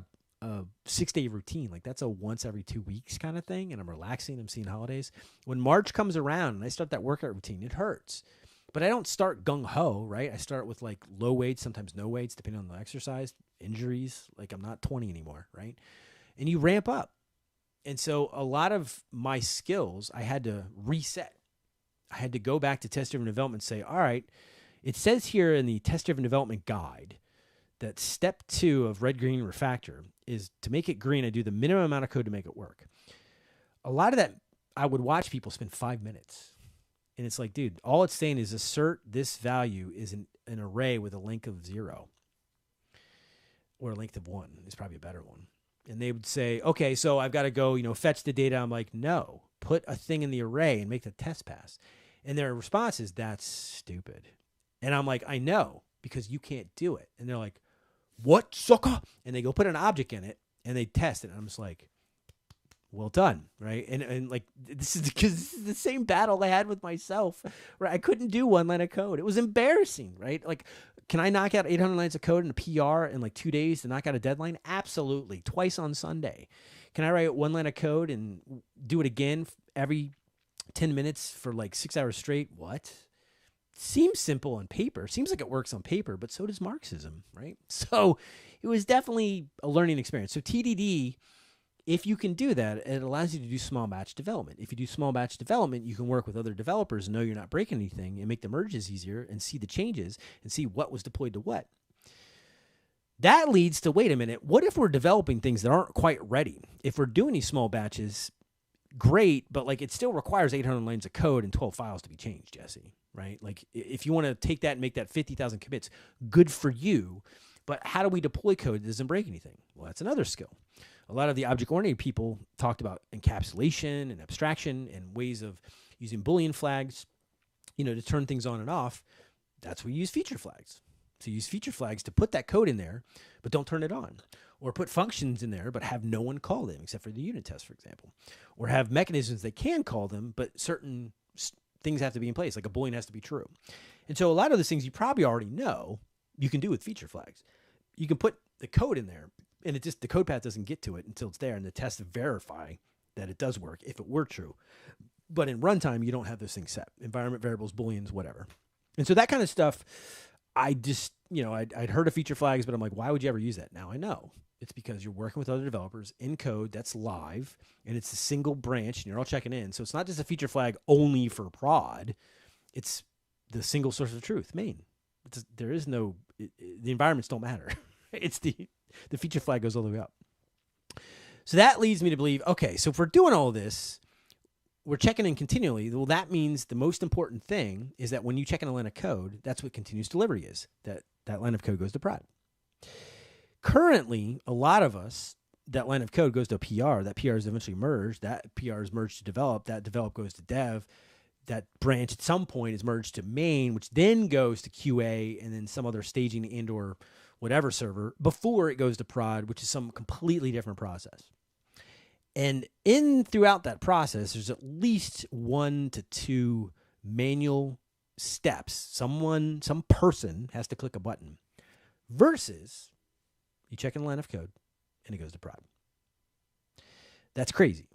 6-day routine. Like that's a once every 2 weeks kind of thing. And I'm relaxing. I'm seeing holidays. When March comes around and I start that workout routine, it hurts. But I don't start gung ho, right? I start with like low weights, sometimes no weights, depending on the exercise, injuries. Like I'm not 20 anymore, right? And you ramp up. And so a lot of my skills, I had to reset. I had to go back to test-driven development and say, all right, it says here in the test-driven development guide that step 2 of red, green, refactor is to make it green, I do the minimum amount of code to make it work. A lot of that, I would watch people spend 5 minutes. And it's like, dude, all it's saying is assert this value is an array with a length of 0. Or a length of 1 is probably a better one. And they would say, okay, so I've got to go, fetch the data. I'm like, no, put a thing in the array and make the test pass. And their response is, that's stupid. And I'm like, I know, because you can't do it. And they're like, what, sucker? And they go put an object in it and they test it. And I'm just like, well done, right? And like, this is because this is the same battle I had with myself, right? I couldn't do one line of code. It was embarrassing, right? Like, can I knock out 800 lines of code in a PR in like 2 days to knock out a deadline? Absolutely. Twice on Sunday. Can I write one line of code and do it again every 10 minutes for like 6 hours straight? What? Seems simple on paper. Seems like it works on paper, but so does Marxism, right? So it was definitely a learning experience. So TDD, if you can do that, it allows you to do small batch development. If you do small batch development, you can work with other developers and know you're not breaking anything and make the merges easier and see the changes and see what was deployed to what. That leads to, wait a minute, what if we're developing things that aren't quite ready? If we're doing these small batches, great, but like it still requires 800 lines of code and 12 files to be changed, Jesse, right? Like if you want to take that and make that 50,000 commits, good for you. But how do we deploy code that doesn't break anything? Well, that's another skill. A lot of the object-oriented people talked about encapsulation and abstraction and ways of using Boolean flags, to turn things on and off. That's where you use feature flags. So you use feature flags to put that code in there, but don't turn it on. Or put functions in there, but have no one call them except for the unit test, for example. Or have mechanisms that can call them, but certain things have to be in place, like a Boolean has to be true. And so a lot of those things you probably already know you can do with feature flags. You can put the code in there, and the code path doesn't get to it until it's there, and the tests verify that it does work if it were true. But in runtime, you don't have those things set. Environment variables, Booleans, whatever. And so that kind of stuff, I just, I'd heard of feature flags, but I'm like, why would you ever use that? Now I know. It's because you're working with other developers in code that's live, and it's a single branch, and you're all checking in. So it's not just a feature flag only for prod. It's the single source of truth, main. There is no, the environments don't matter. It's the feature flag goes all the way up. So that leads me to believe, okay, so if we're doing all this, we're checking in continually. Well, that means the most important thing is that when you check in a line of code, that's what continuous delivery is, that line of code goes to prod. Currently, a lot of us that line of code goes to a PR. That PR is eventually merged. That PR is merged to develop. That develop goes to dev. That branch at some point is merged to main, which then goes to QA and then some other staging and or whatever server before it goes to prod, which is some completely different process. And throughout that process, there's at least 1 to 2 manual steps. Some person has to click a button versus you check in the line of code and it goes to prod. That's crazy.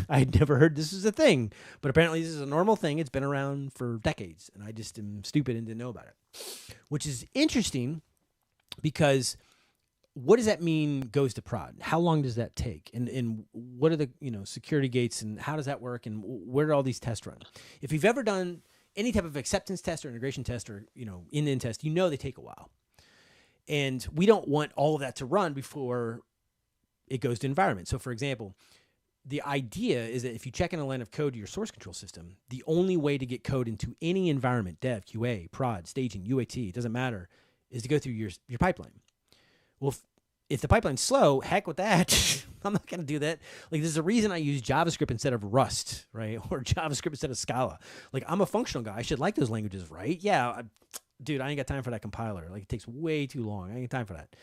I had never heard this was a thing, but apparently this is a normal thing. It's been around for decades, and I just am stupid and didn't know about it, which is interesting because what does that mean goes to prod? How long does that take? And what are the security gates, and how does that work, and where do all these tests run? If you've ever done any type of acceptance test or integration test or end-to-end test, they take a while. And we don't want all of that to run before it goes to environment. So for example, the idea is that if you check in a line of code to your source control system, the only way to get code into any environment, dev, QA, prod, staging, UAT, it doesn't matter, is to go through your pipeline. Well, if the pipeline's slow, heck with that. I'm not going to do that. Like, there's a reason I use JavaScript instead of Rust, right? Or JavaScript instead of Scala. Like, I'm a functional guy. I should like those languages, right? Yeah, dude, I ain't got time for that compiler. Like, it takes way too long. I ain't got time for that.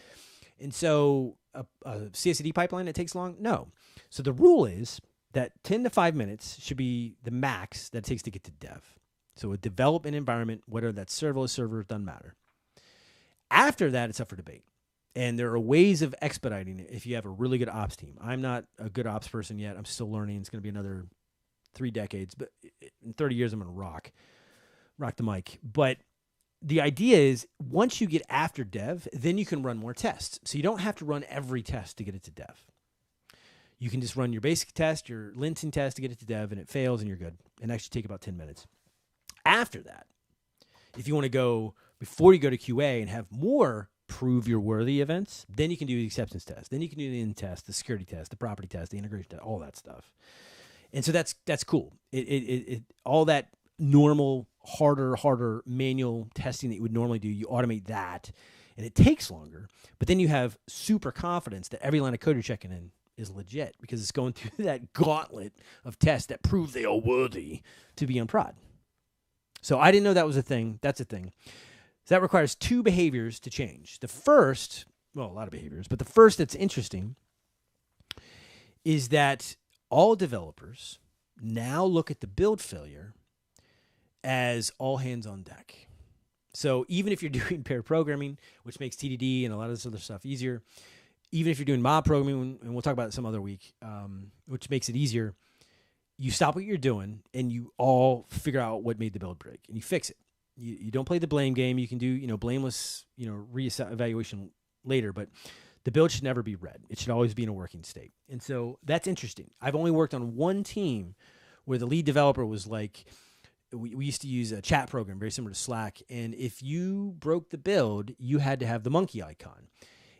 And so a CICD pipeline that takes long? No. So the rule is that 10 to 5 minutes should be the max that it takes to get to dev. So a development environment, whether that's serverless server, doesn't matter. After that, it's up for debate. And there are ways of expediting it if you have a really good ops team. I'm not a good ops person yet. I'm still learning. It's going to be another 3 decades. But in 30 years, I'm going to rock the mic. But the idea is once you get after dev, then you can run more tests. So you don't have to run every test to get it to dev. You can just run your basic test, your linting test to get it to dev, and it fails and you're good. And actually take about 10 minutes. After that, if you want to go before you go to QA and have more prove you're worthy events, then you can do the acceptance test. Then you can do the end test, the security test, the property test, the integration test, all that stuff. And so that's cool. It all that normal, harder manual testing that you would normally do, you automate that, and it takes longer. But then you have super confidence that every line of code you're checking in is legit because it's going through that gauntlet of tests that prove they are worthy to be on prod. So I didn't know that was a thing. That's a thing. So that requires 2 behaviors to change. The first, well, a lot of behaviors, but the first that's interesting is that all developers now look at the build failure as all hands on deck. So even if you're doing pair programming, which makes TDD and a lot of this other stuff easier, even if you're doing mob programming, and we'll talk about it some other week, which makes it easier, you stop what you're doing and you all figure out what made the build break and you fix it. You don't play the blame game. You can do, blameless, reevaluation later, but the build should never be red. It should always be in a working state. And so that's interesting. I've only worked on one team where the lead developer was like, we used to use a chat program very similar to Slack. And if you broke the build, you had to have the monkey icon.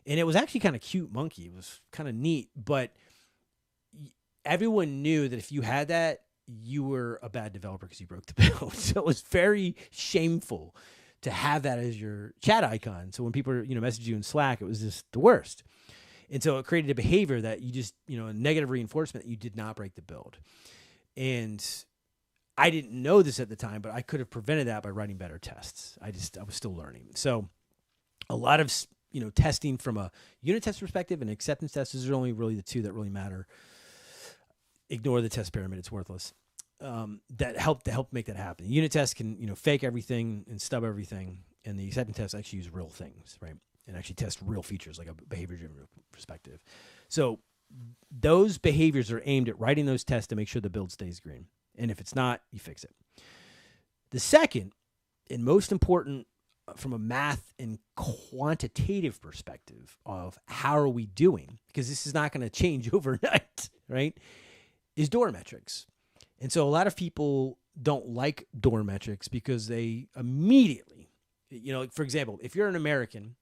And it was actually kind of cute monkey. It was kind of neat, but everyone knew that if you had that, you were a bad developer because you broke the build. So it was very shameful to have that as your chat icon. So when people message you in Slack, it was just the worst. And so it created a behavior that you just, a negative reinforcement that you did not break the build. And I didn't know this at the time, but I could have prevented that by writing better tests. I was still learning. So a lot of, testing from a unit test perspective and acceptance tests is only really the 2 that really matter. Ignore the test pyramid; it's worthless. That help make that happen. Unit tests can fake everything and stub everything, and the acceptance tests actually use real things, right? And actually test real features like a behavior-driven perspective. So those behaviors are aimed at writing those tests to make sure the build stays green. And if it's not, you fix it. The second and most important from a math and quantitative perspective of how are we doing, because this is not going to change overnight, right, is DORA metrics. And so a lot of people don't like DORA metrics because they immediately, for example, if you're an American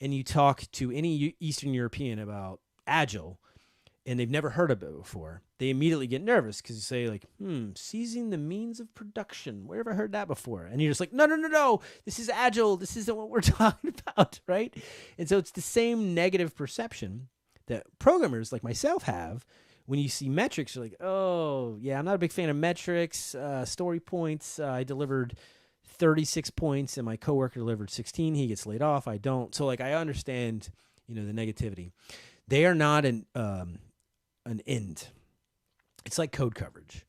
and you talk to any Eastern European about Agile and they've never heard of it before, they immediately get nervous because you say like, seizing the means of production. Where have I heard that before? And you're just like, no. This is Agile. This isn't what we're talking about, right? And so it's the same negative perception that programmers like myself have. When you see metrics, you're like, oh, yeah, I'm not a big fan of metrics. Story points, I delivered 36 points, and my coworker delivered 16. He gets laid off. I don't. So, like, I understand, the negativity. They are not an end. It's like code coverage.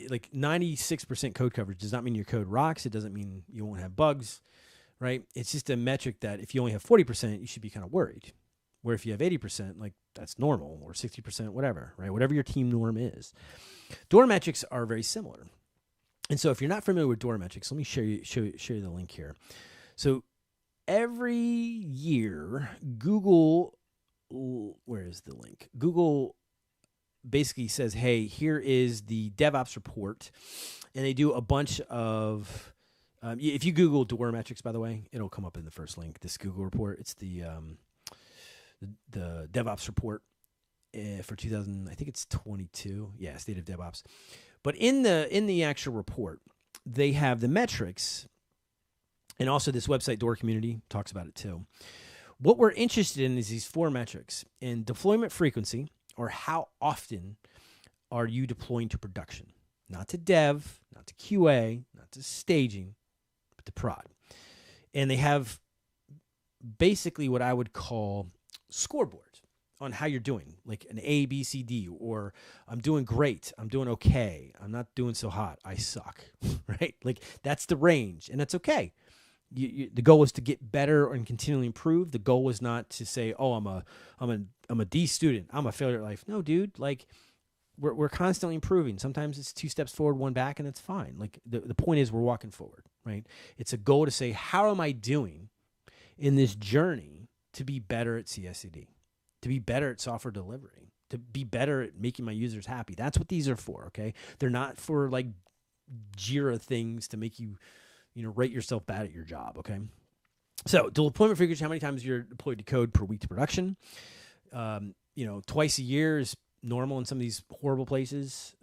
Like 96% code coverage does not mean your code rocks. It doesn't mean you won't have bugs, right? It's just a metric that if you only have 40%, you should be kind of worried. Where if you have 80%, like that's normal, or 60%, whatever, right? Whatever your team norm is. DORA metrics are very similar. And so if you're not familiar with DORA metrics, let me show you the link here. So every year, Google, where is the link? Google basically says, hey, here is the DevOps report. And they do a bunch of, if you Google DORA metrics, by the way, it'll come up in the first link, this Google report. It's the DevOps report for 2000, I think it's 22. Yeah, State of DevOps. But in the actual report, they have the metrics, and also this website, DORA Community, talks about it too. What we're interested in is these 4 metrics: in deployment frequency, or how often are you deploying to production? Not to dev, not to QA, not to staging, but to prod. And they have basically what I would call scoreboard on how you're doing, like an A, B, C, D, or I'm doing great, I'm doing okay, I'm not doing so hot, I suck, right? Like that's the range, and that's okay. The goal is to get better and continually improve. The goal is not to say, oh, I'm a D student, I'm a failure at life. No, dude, like we're constantly improving. Sometimes it's 2 steps forward, 1 back, and it's fine. Like the point is we're walking forward, right? It's a goal to say, how am I doing in this journey to be better at CICD, to be better at software delivery, to be better at making my users happy. That's what these are for, okay? They're not for like Jira things to make you, rate yourself bad at your job, okay? So deployment frequency, how many times you're deployed to code per week to production. Twice a year is normal in some of these horrible places.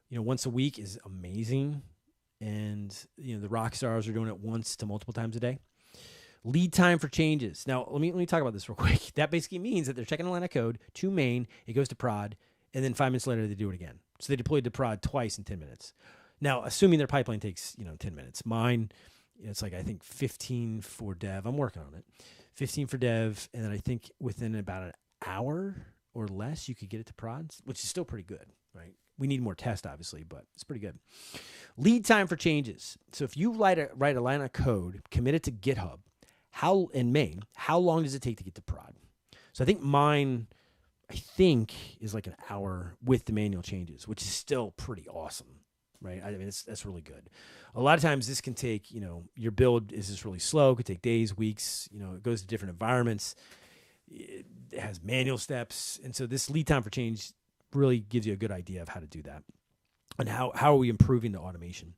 Once a week is amazing. And, the rock stars are doing it once to multiple times a day. Lead time for changes. Now, let me talk about this real quick. That basically means that they're checking a line of code to main, it goes to prod, and then 5 minutes later they do it again. So they deployed to prod twice in 10 minutes. Now, assuming their pipeline takes 10 minutes. Mine, it's like I think 15 for dev. I'm working on it. 15 for dev, and then I think within about an hour or less you could get it to prod, which is still pretty good, right? We need more tests, obviously, but it's pretty good. Lead time for changes. So if you write a line of code, commit it to GitHub, how long does it take to get to prod? So I think mine, is like an hour with the manual changes, which is still pretty awesome, right? I mean, that's really good. A lot of times this can take, your build is just really slow. It could take days, weeks, it goes to different environments. It has manual steps. And so this lead time for change really gives you a good idea of how to do that. And how are we improving the automation?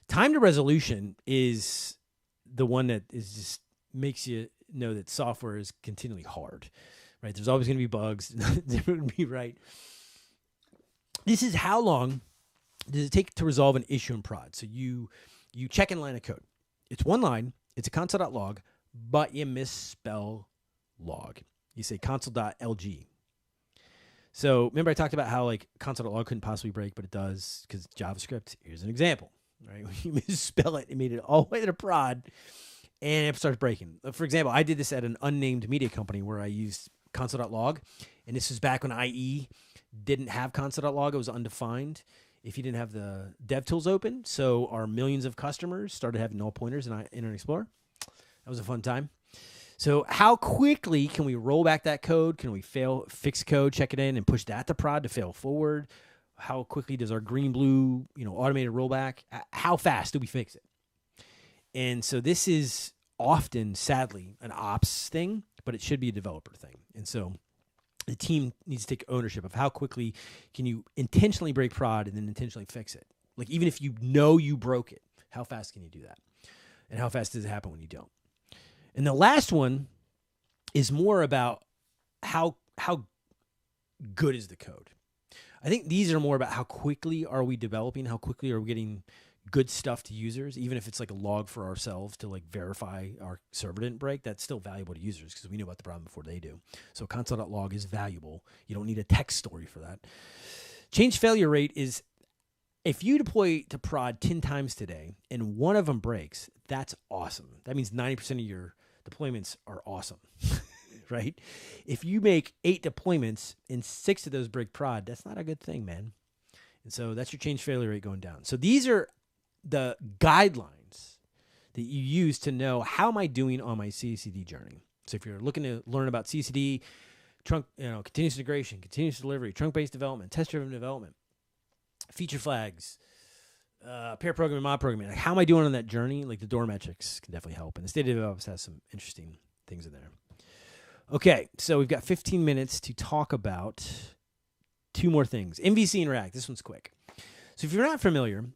Time to resolution is the one that is just makes you know that software is continually hard, right? There's always going to be bugs. Never going to be right. This is how long does it take to resolve an issue in prod? So you check in line of code. It's 1 line. It's a console.log, but you misspell log. You say console.lg. So remember I talked about how like console.log couldn't possibly break, but it does because JavaScript. Here's an example, right? When you misspell it, it made it all the way to prod, and it starts breaking. For example, I did this at an unnamed media company where I used console.log, and this was back when IE didn't have console.log. It was undefined if you didn't have the dev tools open. So our millions of customers started having null pointers in Internet Explorer. That was a fun time. So how quickly can we roll back that code? Can we fix code, check it in, and push that to prod to fail forward? How quickly does our green-blue, automated rollback? How fast do we fix it? And so this is often, sadly, an ops thing, but it should be a developer thing. And so the team needs to take ownership of how quickly can you intentionally break prod and then intentionally fix it. Like even if you know you broke it, how fast can you do that? And how fast does it happen when you don't? And the last one is more about how good is the code. I think these are more about how quickly are we developing, how quickly are we getting good stuff to users, even if it's like a log for ourselves to like verify our server didn't break, that's still valuable to users because we knew about the problem before they do. So console.log is valuable. You don't need a text story for that. Change failure rate is, if you deploy to prod 10 times today and one of them breaks, that's awesome. That means 90% of your deployments are awesome, right? If you make 8 deployments and 6 of those break prod, that's not a good thing, man. And so that's your change failure rate going down. So these are the guidelines that you use to know, how am I doing on my CICD journey? So if you're looking to learn about CICD, trunk, continuous integration, continuous delivery, trunk-based development, test-driven development, feature flags, pair programming, mod programming, like how am I doing on that journey? Like the DORA metrics can definitely help. And the State of DevOps has some interesting things in there. Okay, so we've got 15 minutes to talk about 2 more things. MVC and React. This one's quick. So if you're not familiar,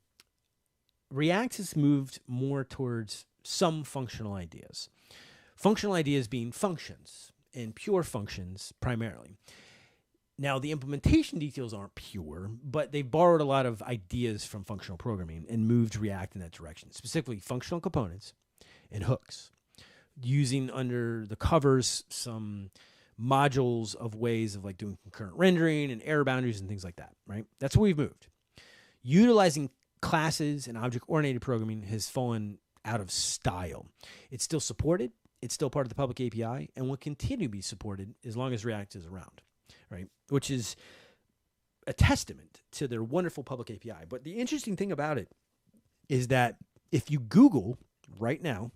React has moved more towards some functional ideas. Functional ideas being functions, and pure functions primarily. Now, the implementation details aren't pure, but they've borrowed a lot of ideas from functional programming and moved React in that direction, specifically functional components and hooks, using under the covers some modules of ways of like doing concurrent rendering and error boundaries and things like that, right? That's where we've moved. Utilizing classes and object-oriented programming has fallen out of style. It's still supported. It's still part of the public API and will continue to be supported as long as React is around, right? Which is a testament to their wonderful public API. But the interesting thing about it is that if you Google right now,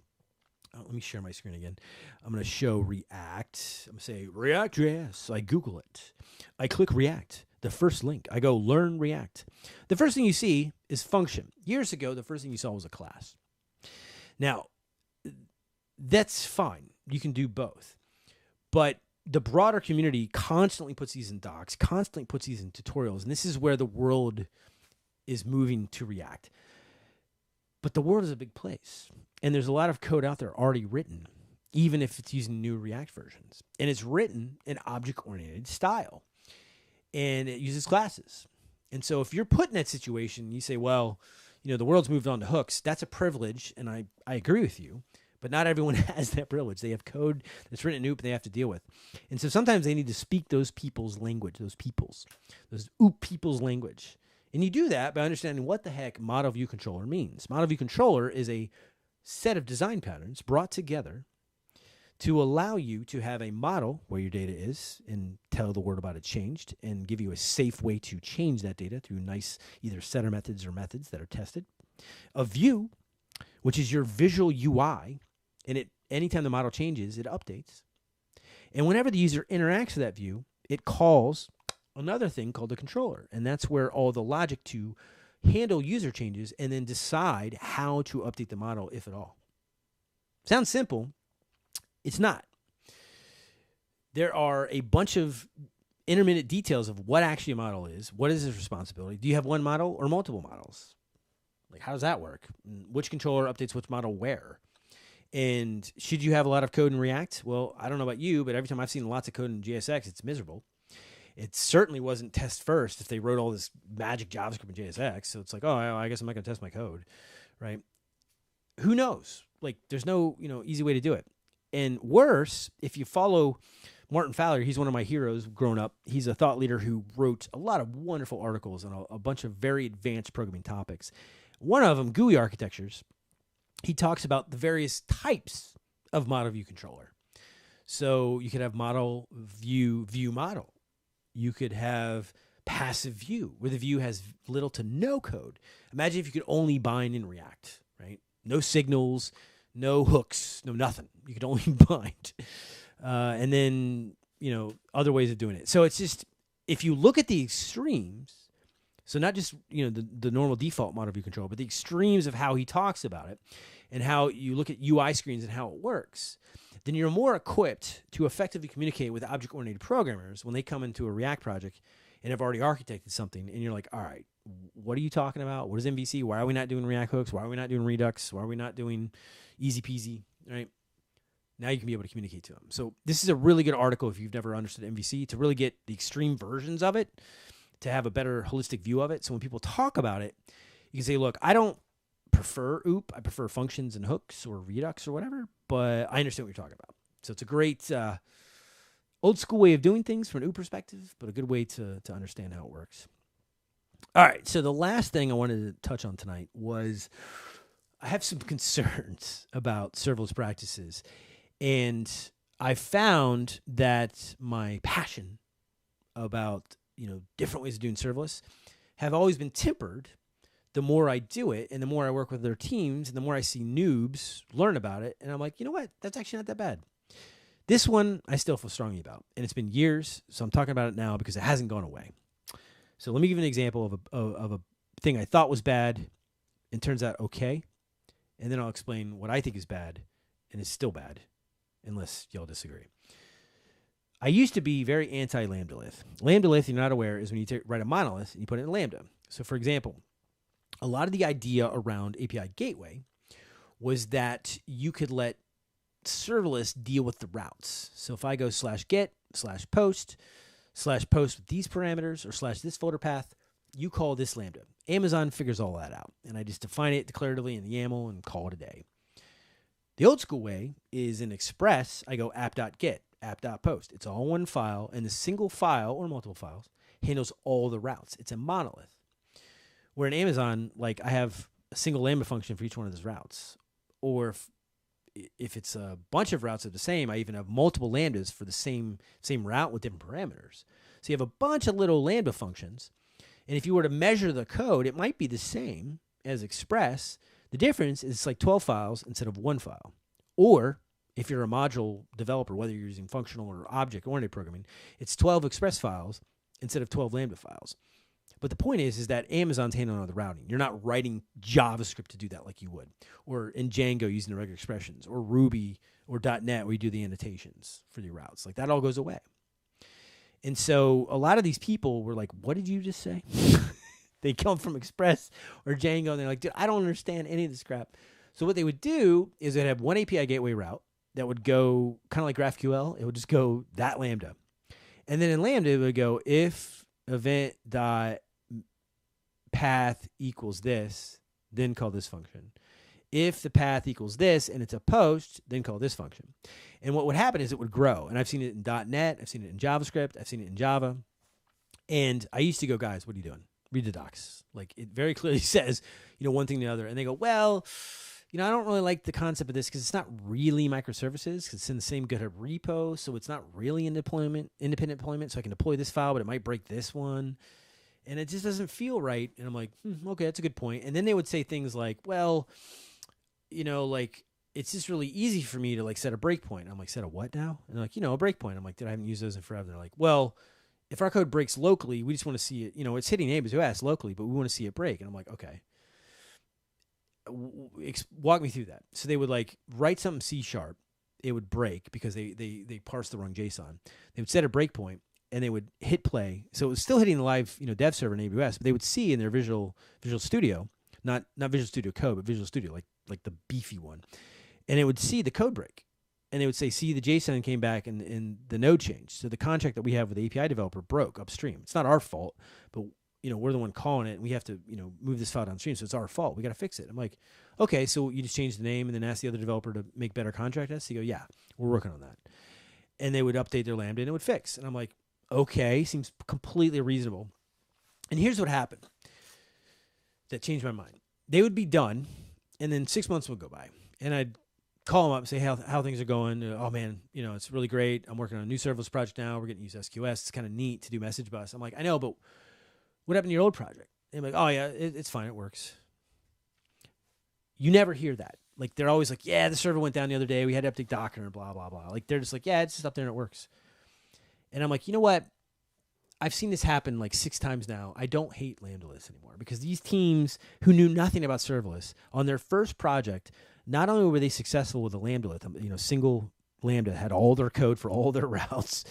let me share my screen again. I'm going to show React. I'm going to say React.js. I Google it. I click React. The first link. I go learn React. The first thing you see is function. Years ago, the first thing you saw was a class. Now, that's fine. You can do both. But the broader community constantly puts these in docs, constantly puts these in tutorials, and this is where the world is moving to React. But the world is a big place, and there's a lot of code out there already written, even if it's using new React versions. And it's written in object-oriented style, and it uses classes. And so if you're put in that situation, you say, well, the world's moved on to hooks. That's a privilege, and I agree with you. But not everyone has that privilege. They have code that's written in OOP they have to deal with. And so sometimes they need to speak those people's language, those OOP people's language. And you do that by understanding what the heck model view controller means. Model view controller is a set of design patterns brought together to allow you to have a model where your data is and tell the world about it changed and give you a safe way to change that data through nice either setter methods or methods that are tested. A view, which is your visual UI, and anytime the model changes, it updates. And whenever the user interacts with that view, it calls another thing called the controller. And that's where all the logic to handle user changes and then decide how to update the model, if at all. Sounds simple. It's not. There are a bunch of intermittent details of what actually a model is. What is its responsibility? Do you have one model or multiple models? Like, how does that work? Which controller updates which model where? And should you have a lot of code in React? Well, I don't know about you, but every time I've seen lots of code in JSX, it's miserable. It certainly wasn't test first if they wrote all this magic JavaScript in JSX. So it's like, oh, I guess I'm not going to test my code, right? Who knows? Like, there's no, easy way to do it. And worse, if you follow Martin Fowler, he's one of my heroes growing up. He's a thought leader who wrote a lot of wonderful articles on a bunch of very advanced programming topics. One of them, GUI architectures, he talks about the various types of model view controller. So you could have model view model. You could have passive view, where the view has little to no code. Imagine if you could only bind in React, right? No signals, no hooks, no nothing. You could only bind. And then, other ways of doing it. So it's just, if you look at the extremes, so not just, the normal default model view control, but the extremes of how he talks about it and how you look at UI screens and how it works, then you're more equipped to effectively communicate with object-oriented programmers when they come into a React project and have already architected something. And you're like, all right, what are you talking about? What is MVC? Why are we not doing React hooks? Why are we not doing Redux? Why are we not doing easy peasy, right? Now you can be able to communicate to them. So this is a really good article if you've never understood MVC, to really get the extreme versions of it, to have a better holistic view of it. So when people talk about it, you can say, look, I don't prefer OOP. I prefer functions and hooks or Redux or whatever, but I understand what you're talking about. So it's a great old school way of doing things from an OOP perspective, but a good way to understand how it works. All right, so the last thing I wanted to touch on tonight was I have some concerns about serverless practices, and I found that my passion about different ways of doing serverless have always been tempered the more I do it and the more I work with their teams and the more I see noobs learn about it. And I'm like, you know what? That's actually not that bad. This one I still feel strongly about, and it's been years, so I'm talking about it now because it hasn't gone away. So let me give you an example of a thing I thought was bad and turns out okay, and then I'll explain what I think is bad and is still bad, unless y'all disagree. I used to be very anti-lambda-lith. Lambda-lith, if you're not aware, is when you write a monolith and you put it in Lambda. So for example, a lot of the idea around API Gateway was that you could let serverless deal with the routes. So if I go /get /post with these parameters or /this folder path, you call this Lambda. Amazon figures all that out. And I just define it declaratively in the YAML and call it a day. The old school way is in Express, I go app.get, app.post. It's all one file, and the single file or multiple files handles all the routes. It's a monolith. Where in Amazon, like I have a single Lambda function for each one of those routes. Or if it's a bunch of routes that are the same, I even have multiple Lambdas for the same route with different parameters. So you have a bunch of little Lambda functions. And if you were to measure the code, it might be the same as Express. The difference is it's like 12 files instead of one file. Or if you're a module developer, whether you're using functional or object-oriented programming, it's 12 Express files instead of 12 Lambda files. But the point is that Amazon's handling all the routing. You're not writing JavaScript to do that like you would. Or in Django using the regular expressions. Or Ruby or .NET where you do the annotations for your routes. Like that all goes away. And so a lot of these people were like, what did you just say? They come from Express or Django and they're like, dude, I don't understand any of this crap. So what they would do is they'd have one API gateway route that would go kind of like GraphQL. It would just go that Lambda. And then in Lambda, it would go if event dot path equals this, then call this function. If the path equals this and it's a post, then call this function. And what would happen is it would grow. And I've seen it in .NET. I've seen it in JavaScript. I've seen it in Java. And I used to go, guys, what are you doing? Read the docs. Like it very clearly says, one thing or the other. And they go, well, I don't really like the concept of this because it's not really microservices because it's in the same GitHub repo. So it's not really independent deployment. So I can deploy this file, but it might break this one. And it just doesn't feel right. And I'm like, okay, that's a good point. And then they would say things like, well, like it's just really easy for me to like set a breakpoint. I'm like, set a what now? And they're like, a breakpoint. I'm like, dude, I haven't used those in forever. And they're like, well, if our code breaks locally, we just want to see it. It's hitting AWS locally, but we want to see it break. And I'm like, okay. Walk me through that. So they would like write something C#. It would break because they parsed the wrong JSON. They would set a breakpoint. And they would hit play. So it was still hitting the live, dev server in AWS, but they would see in their Visual Studio, not Visual Studio Code, but Visual Studio, like the beefy one. And it would see the code break. And they would say, see, the JSON came back and the node changed. So the contract that we have with the API developer broke upstream. It's not our fault, but we're the one calling it and we have to, move this file downstream. So it's our fault. We got to fix it. I'm like, okay, so you just change the name and then ask the other developer to make better contract tests? You go, yeah, we're working on that. And they would update their Lambda and it would fix. And I'm like, okay, seems completely reasonable. And here's what happened that changed my mind. They would be done, and then 6 months would go by. And I'd call them up and say, how things are going. Oh, man, it's really great. I'm working on a new serverless project now. We're getting to use SQS. It's kind of neat to do message bus. I'm like, I know, but what happened to your old project? And I'm like, oh, yeah, it's fine. It works. You never hear that. Like, they're always like, yeah, the server went down the other day. We had to update Docker and blah, blah, blah. Like, they're just like, yeah, it's just up there and it works. And I'm like, you know what? I've seen this happen like 6 times now. I don't hate Lambda-less anymore because these teams who knew nothing about serverless on their first project, not only were they successful with the Lambda-less, single Lambda had all their code for all their routes,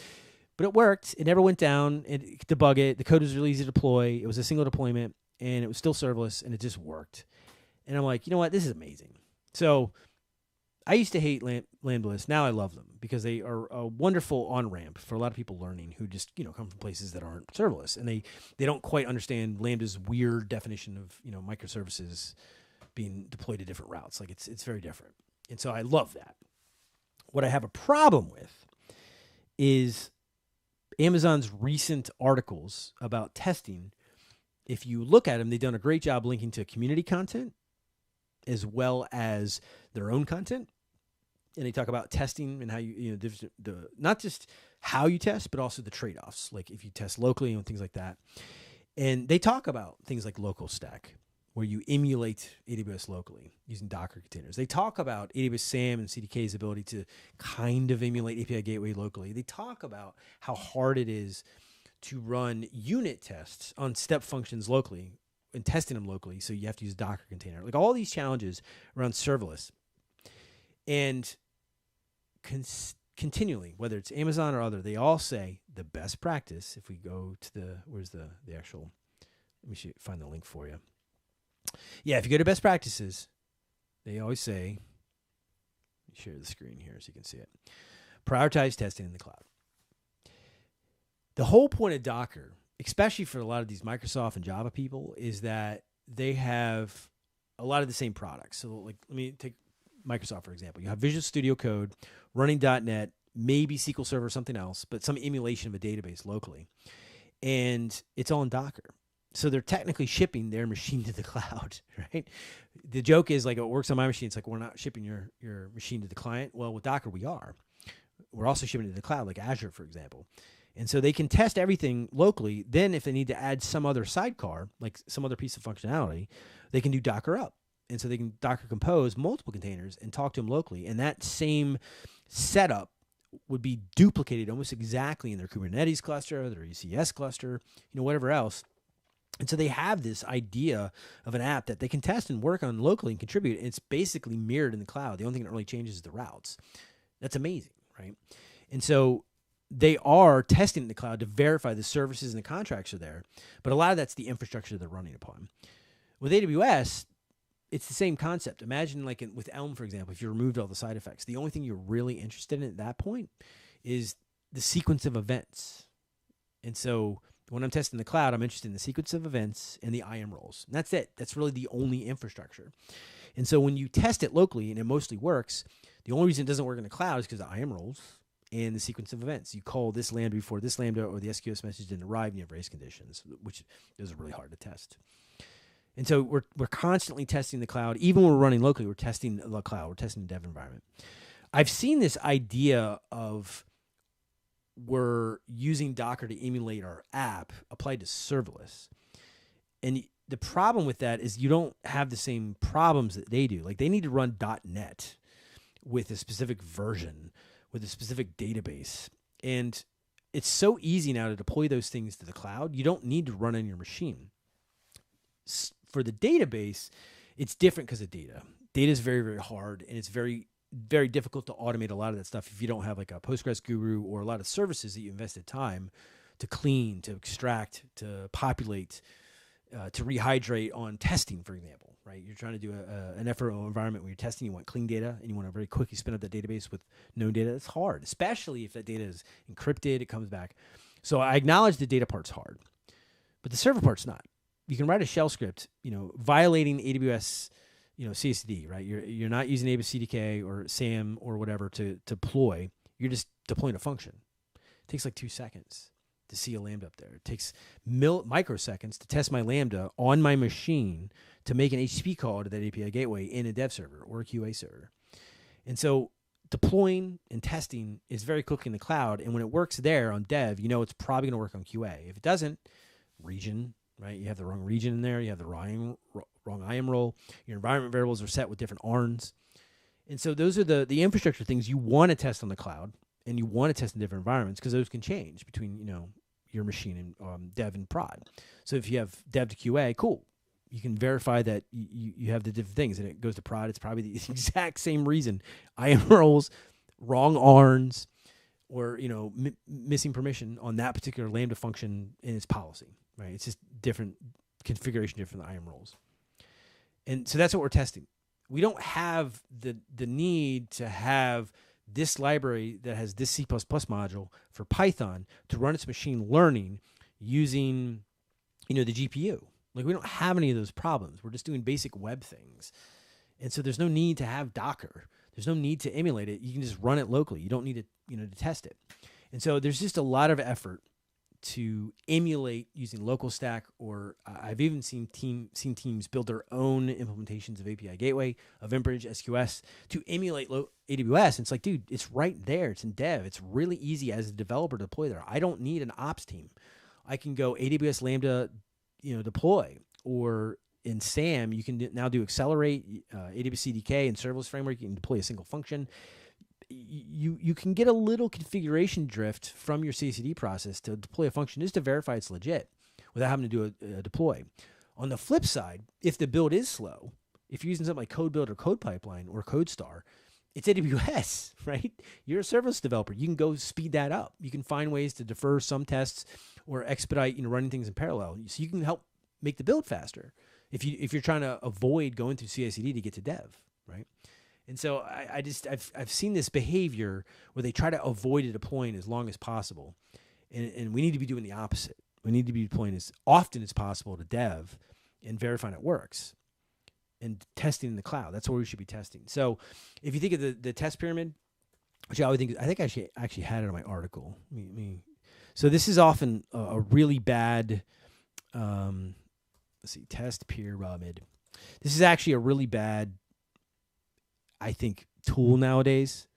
but it worked. It never went down. It debug it. The code was really easy to deploy. It was a single deployment and it was still serverless and it just worked. And I'm like, you know what? This is amazing. So I used to hate Lambda-less. Now I love them because they are a wonderful on-ramp for a lot of people learning who just, come from places that aren't serverless. And they don't quite understand Lambda's weird definition of, microservices being deployed to different routes. Like it's very different. And so I love that. What I have a problem with is Amazon's recent articles about testing. If you look at them, they've done a great job linking to community content as well as their own content. And they talk about testing and how not just how you test, but also the trade-offs, like if you test locally and things like that. And they talk about things like local stack, where you emulate AWS locally using Docker containers. They talk about AWS SAM and CDK's ability to kind of emulate API Gateway locally. They talk about how hard it is to run unit tests on step functions locally and testing them locally. So you have to use a Docker container. Like all these challenges around serverless. And continually, whether it's Amazon or other, they all say the best practice, if we go to where's the actual, let me find the link for you. Yeah, if you go to best practices, they always say, let me share the screen here so you can see it. Prioritize testing in the cloud. The whole point of Docker, especially for a lot of these Microsoft and Java people, is that they have a lot of the same products. So like, let me take Microsoft, for example. You have Visual Studio Code, running .NET, maybe SQL Server or something else, but some emulation of a database locally. And it's all in Docker. So they're technically shipping their machine to the cloud, right? The joke is like, it works on my machine. It's like, we're not shipping your machine to the client. Well, with Docker, we are. We're also shipping it to the cloud, like Azure, for example. And so they can test everything locally. Then if they need to add some other sidecar, like some other piece of functionality, they can do Docker up. And so they can Docker compose multiple containers and talk to them locally. And that same setup would be duplicated almost exactly in their Kubernetes cluster, their ECS cluster, whatever else. And so they have this idea of an app that they can test and work on locally and contribute. And it's basically mirrored in the cloud. The only thing that really changes is the routes. That's amazing, right? And so they are testing in the cloud to verify the services and the contracts are there. But a lot of that's the infrastructure they're running upon. With AWS, it's the same concept. Imagine like with Elm, for example, if you removed all the side effects, the only thing you're really interested in at that point is the sequence of events. And so when I'm testing the cloud, I'm interested in the sequence of events and the IAM roles. And that's it. That's really the only infrastructure. And so when you test it locally and it mostly works, the only reason it doesn't work in the cloud is because the IAM roles and the sequence of events. You call this Lambda before this Lambda, or the SQS message didn't arrive, and you have race conditions, which is really hard to test. And so we're constantly testing the cloud. Even when we're running locally, we're testing the cloud. We're testing the dev environment. I've seen this idea of we're using Docker to emulate our app applied to serverless. And the problem with that is you don't have the same problems that they do. Like they need to run .NET with a specific version, with a specific database. And it's so easy now to deploy those things to the cloud. You don't need to run on your machine. For the database, it's different because of data. Data is very, very hard, and it's very, very difficult to automate a lot of that stuff if you don't have like a Postgres guru or a lot of services that you invested time to clean, to extract, to populate, to rehydrate on testing, for example, right? You're trying to do an FRO environment where you're testing, you want clean data, and you want to very quickly spin up that database with known data. It's hard, especially if that data is encrypted, it comes back. So I acknowledge the data part's hard, but the server part's not. You can write a shell script, violating AWS, CICD, right? You're not using AWS CDK or SAM or whatever to deploy. You're just deploying a function. It takes like 2 seconds to see a Lambda up there. It takes microseconds to test my Lambda on my machine to make an HTTP call to that API gateway in a dev server or a QA server. And so deploying and testing is very quick in the cloud. And when it works there on dev, it's probably going to work on QA. If it doesn't, region, right? You have the wrong region in there. You have the wrong IAM role. Your environment variables are set with different ARNs. And so those are the infrastructure things you want to test on the cloud, and you want to test in different environments because those can change between, your machine and dev and prod. So if you have dev to QA, cool. You can verify that you have the different things, and it goes to prod. It's probably the exact same reason. IAM roles, wrong ARNs, or, missing permission on that particular Lambda function in its policy. Right, it's just different configuration, different IAM roles. And so that's what we're testing. We don't have the need to have this library that has this C++ module for Python to run its machine learning using, the GPU. Like, we don't have any of those problems. We're just doing basic web things. And so there's no need to have Docker. There's no need to emulate it. You can just run it locally. You don't need to test it. And so there's just a lot of effort to emulate using local stack, or I've even seen teams build their own implementations of API Gateway, of Eventbridge, SQS, to emulate AWS. And it's like, dude, it's right there. It's in dev. It's really easy as a developer to deploy there. I don't need an ops team. I can go AWS Lambda, deploy, or in SAM, you can now do accelerate, AWS CDK and serverless framework. You can deploy a single function. You can get a little configuration drift from your CICD process to deploy a function just to verify it's legit without having to do a deploy. On the flip side, if the build is slow, if you're using something like Code Build or Code Pipeline or CodeStar, it's AWS, right? You're a serverless developer. You can go speed that up. You can find ways to defer some tests or expedite, running things in parallel. So you can help make the build faster if you're trying to avoid going through CICD to get to dev, right? And so I've seen this behavior where they try to avoid a deploying as long as possible. And we need to be doing the opposite. We need to be deploying as often as possible to dev and verifying it works and testing in the cloud. That's where we should be testing. So if you think of the test pyramid, which I think I actually had it in my article. So this is often a really bad, test pyramid. This is actually a really bad, I think, tool nowadays.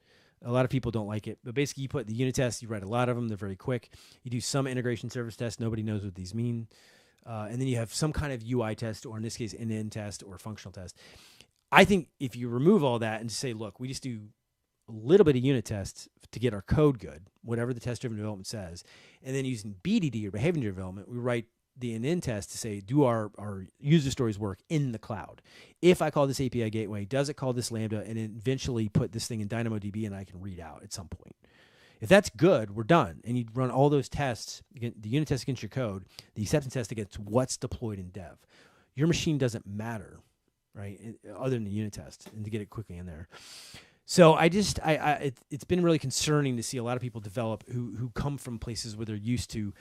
A lot of people don't like it, but basically you put the unit tests, you write a lot of them, they're very quick. You do some integration service tests, nobody knows what these mean. And then you have some kind of UI test, or in this case, an end test or functional test. I think if you remove all that and just say, look, we just do a little bit of unit tests to get our code good, whatever the test-driven development says, and then using BDD or behavior development, we write the end test to say, do our user stories work in the cloud? If I call this API gateway, does it call this Lambda and eventually put this thing in DynamoDB and I can read out at some point? If that's good, we're done. And you run all those tests, the unit test against your code, the acceptance test against what's deployed in dev. Your machine doesn't matter, right, other than the unit test, and to get it quickly in there. So it's been really concerning to see a lot of people develop who come from places where they're used to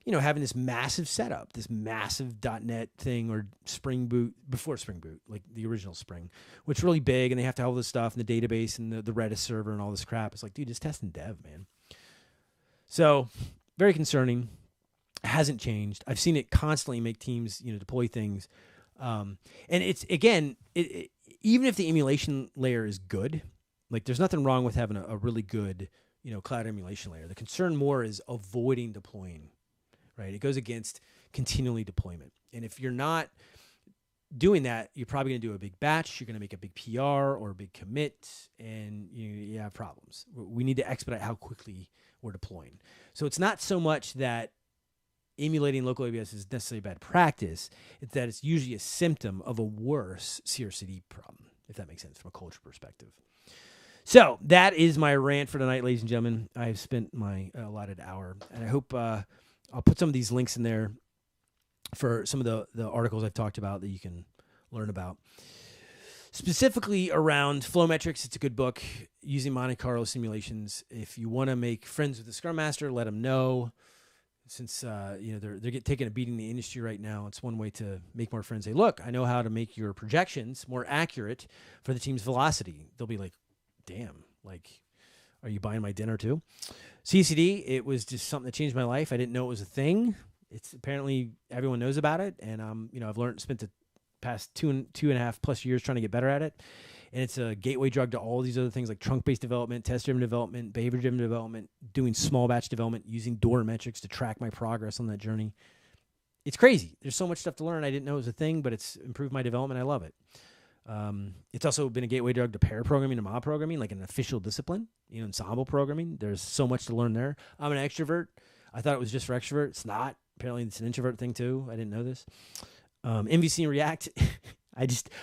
having this massive setup, this massive .NET thing, or Spring Boot, before Spring Boot, like the original Spring, which is really big, and they have to have all this stuff in the database and the Redis server and all this crap. It's like, dude, just test in dev, man. So very concerning. It hasn't changed. I've seen it constantly make teams, deploy things. And it's, again, even if the emulation layer is good, like there's nothing wrong with having a really good, cloud emulation layer. The concern more is avoiding deploying. Right, it goes against continually deployment. And if you're not doing that, you're probably going to do a big batch. You're going to make a big PR or a big commit, and you have problems. We need to expedite how quickly we're deploying. So it's not so much that emulating local AWS is necessarily bad practice. It's that it's usually a symptom of a worse CRCD problem, if that makes sense from a culture perspective. So that is my rant for tonight, ladies and gentlemen. I've spent my allotted hour, and I hope I'll put some of these links in there for some of the articles I've talked about that you can learn about. Specifically around flow metrics, it's a good book, using Monte Carlo simulations. If you want to make friends with the Scrum Master, let them know. Since they're taking a beating in the industry right now, it's one way to make more friends. Say, look, I know how to make your projections more accurate for the team's velocity. They'll be like, damn, are you buying my dinner too? CICD, it was just something that changed my life. I didn't know it was a thing. It's apparently everyone knows about it, and I've spent the past two and a half plus years trying to get better at it. And it's a gateway drug to all these other things like trunk-based development, test-driven development, behavior-driven development, doing small batch development, using DORA metrics to track my progress on that journey. It's crazy. There's so much stuff to learn. I didn't know it was a thing, but it's improved my development. I love it. It's also been a gateway drug to pair programming and mob programming, like an official discipline, ensemble programming. There's so much to learn there. I'm an extrovert. I thought it was just for extrovert. It's not. Apparently it's an introvert thing too. I didn't know this. MVC and React.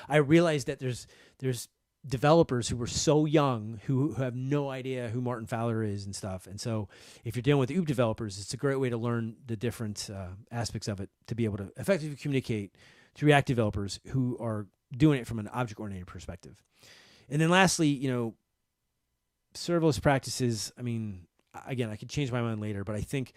I realized that there's developers who were so young who have no idea who Martin Fowler is and stuff. And so if you're dealing with OOP developers, it's a great way to learn the different aspects of it to be able to effectively communicate to React developers who are doing it from an object-oriented perspective. And then lastly, serverless practices, again, I could change my mind later, but I think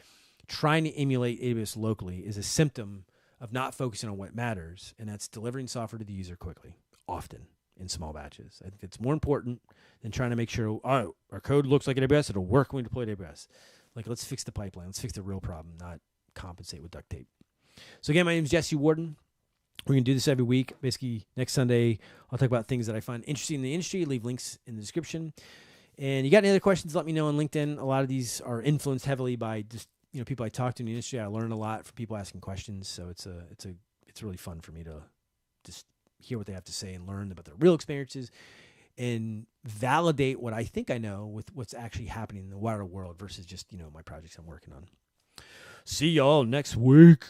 trying to emulate AWS locally is a symptom of not focusing on what matters, and that's delivering software to the user quickly, often in small batches. I think it's more important than trying to make sure, oh, our code looks like AWS, it'll work when we deploy to AWS. Like, let's fix the pipeline. Let's fix the real problem, not compensate with duct tape. So again, my name is Jesse Warden. We're going to do this every week. Basically, next Sunday, I'll talk about things that I find interesting in the industry. Leave links in the description. And you got any other questions, let me know on LinkedIn. A lot of these are influenced heavily by just, people I talk to in the industry. I learn a lot from people asking questions. So it's really fun for me to just hear what they have to say and learn about their real experiences and validate what I think I know with what's actually happening in the wider world versus just, my projects I'm working on. See y'all next week.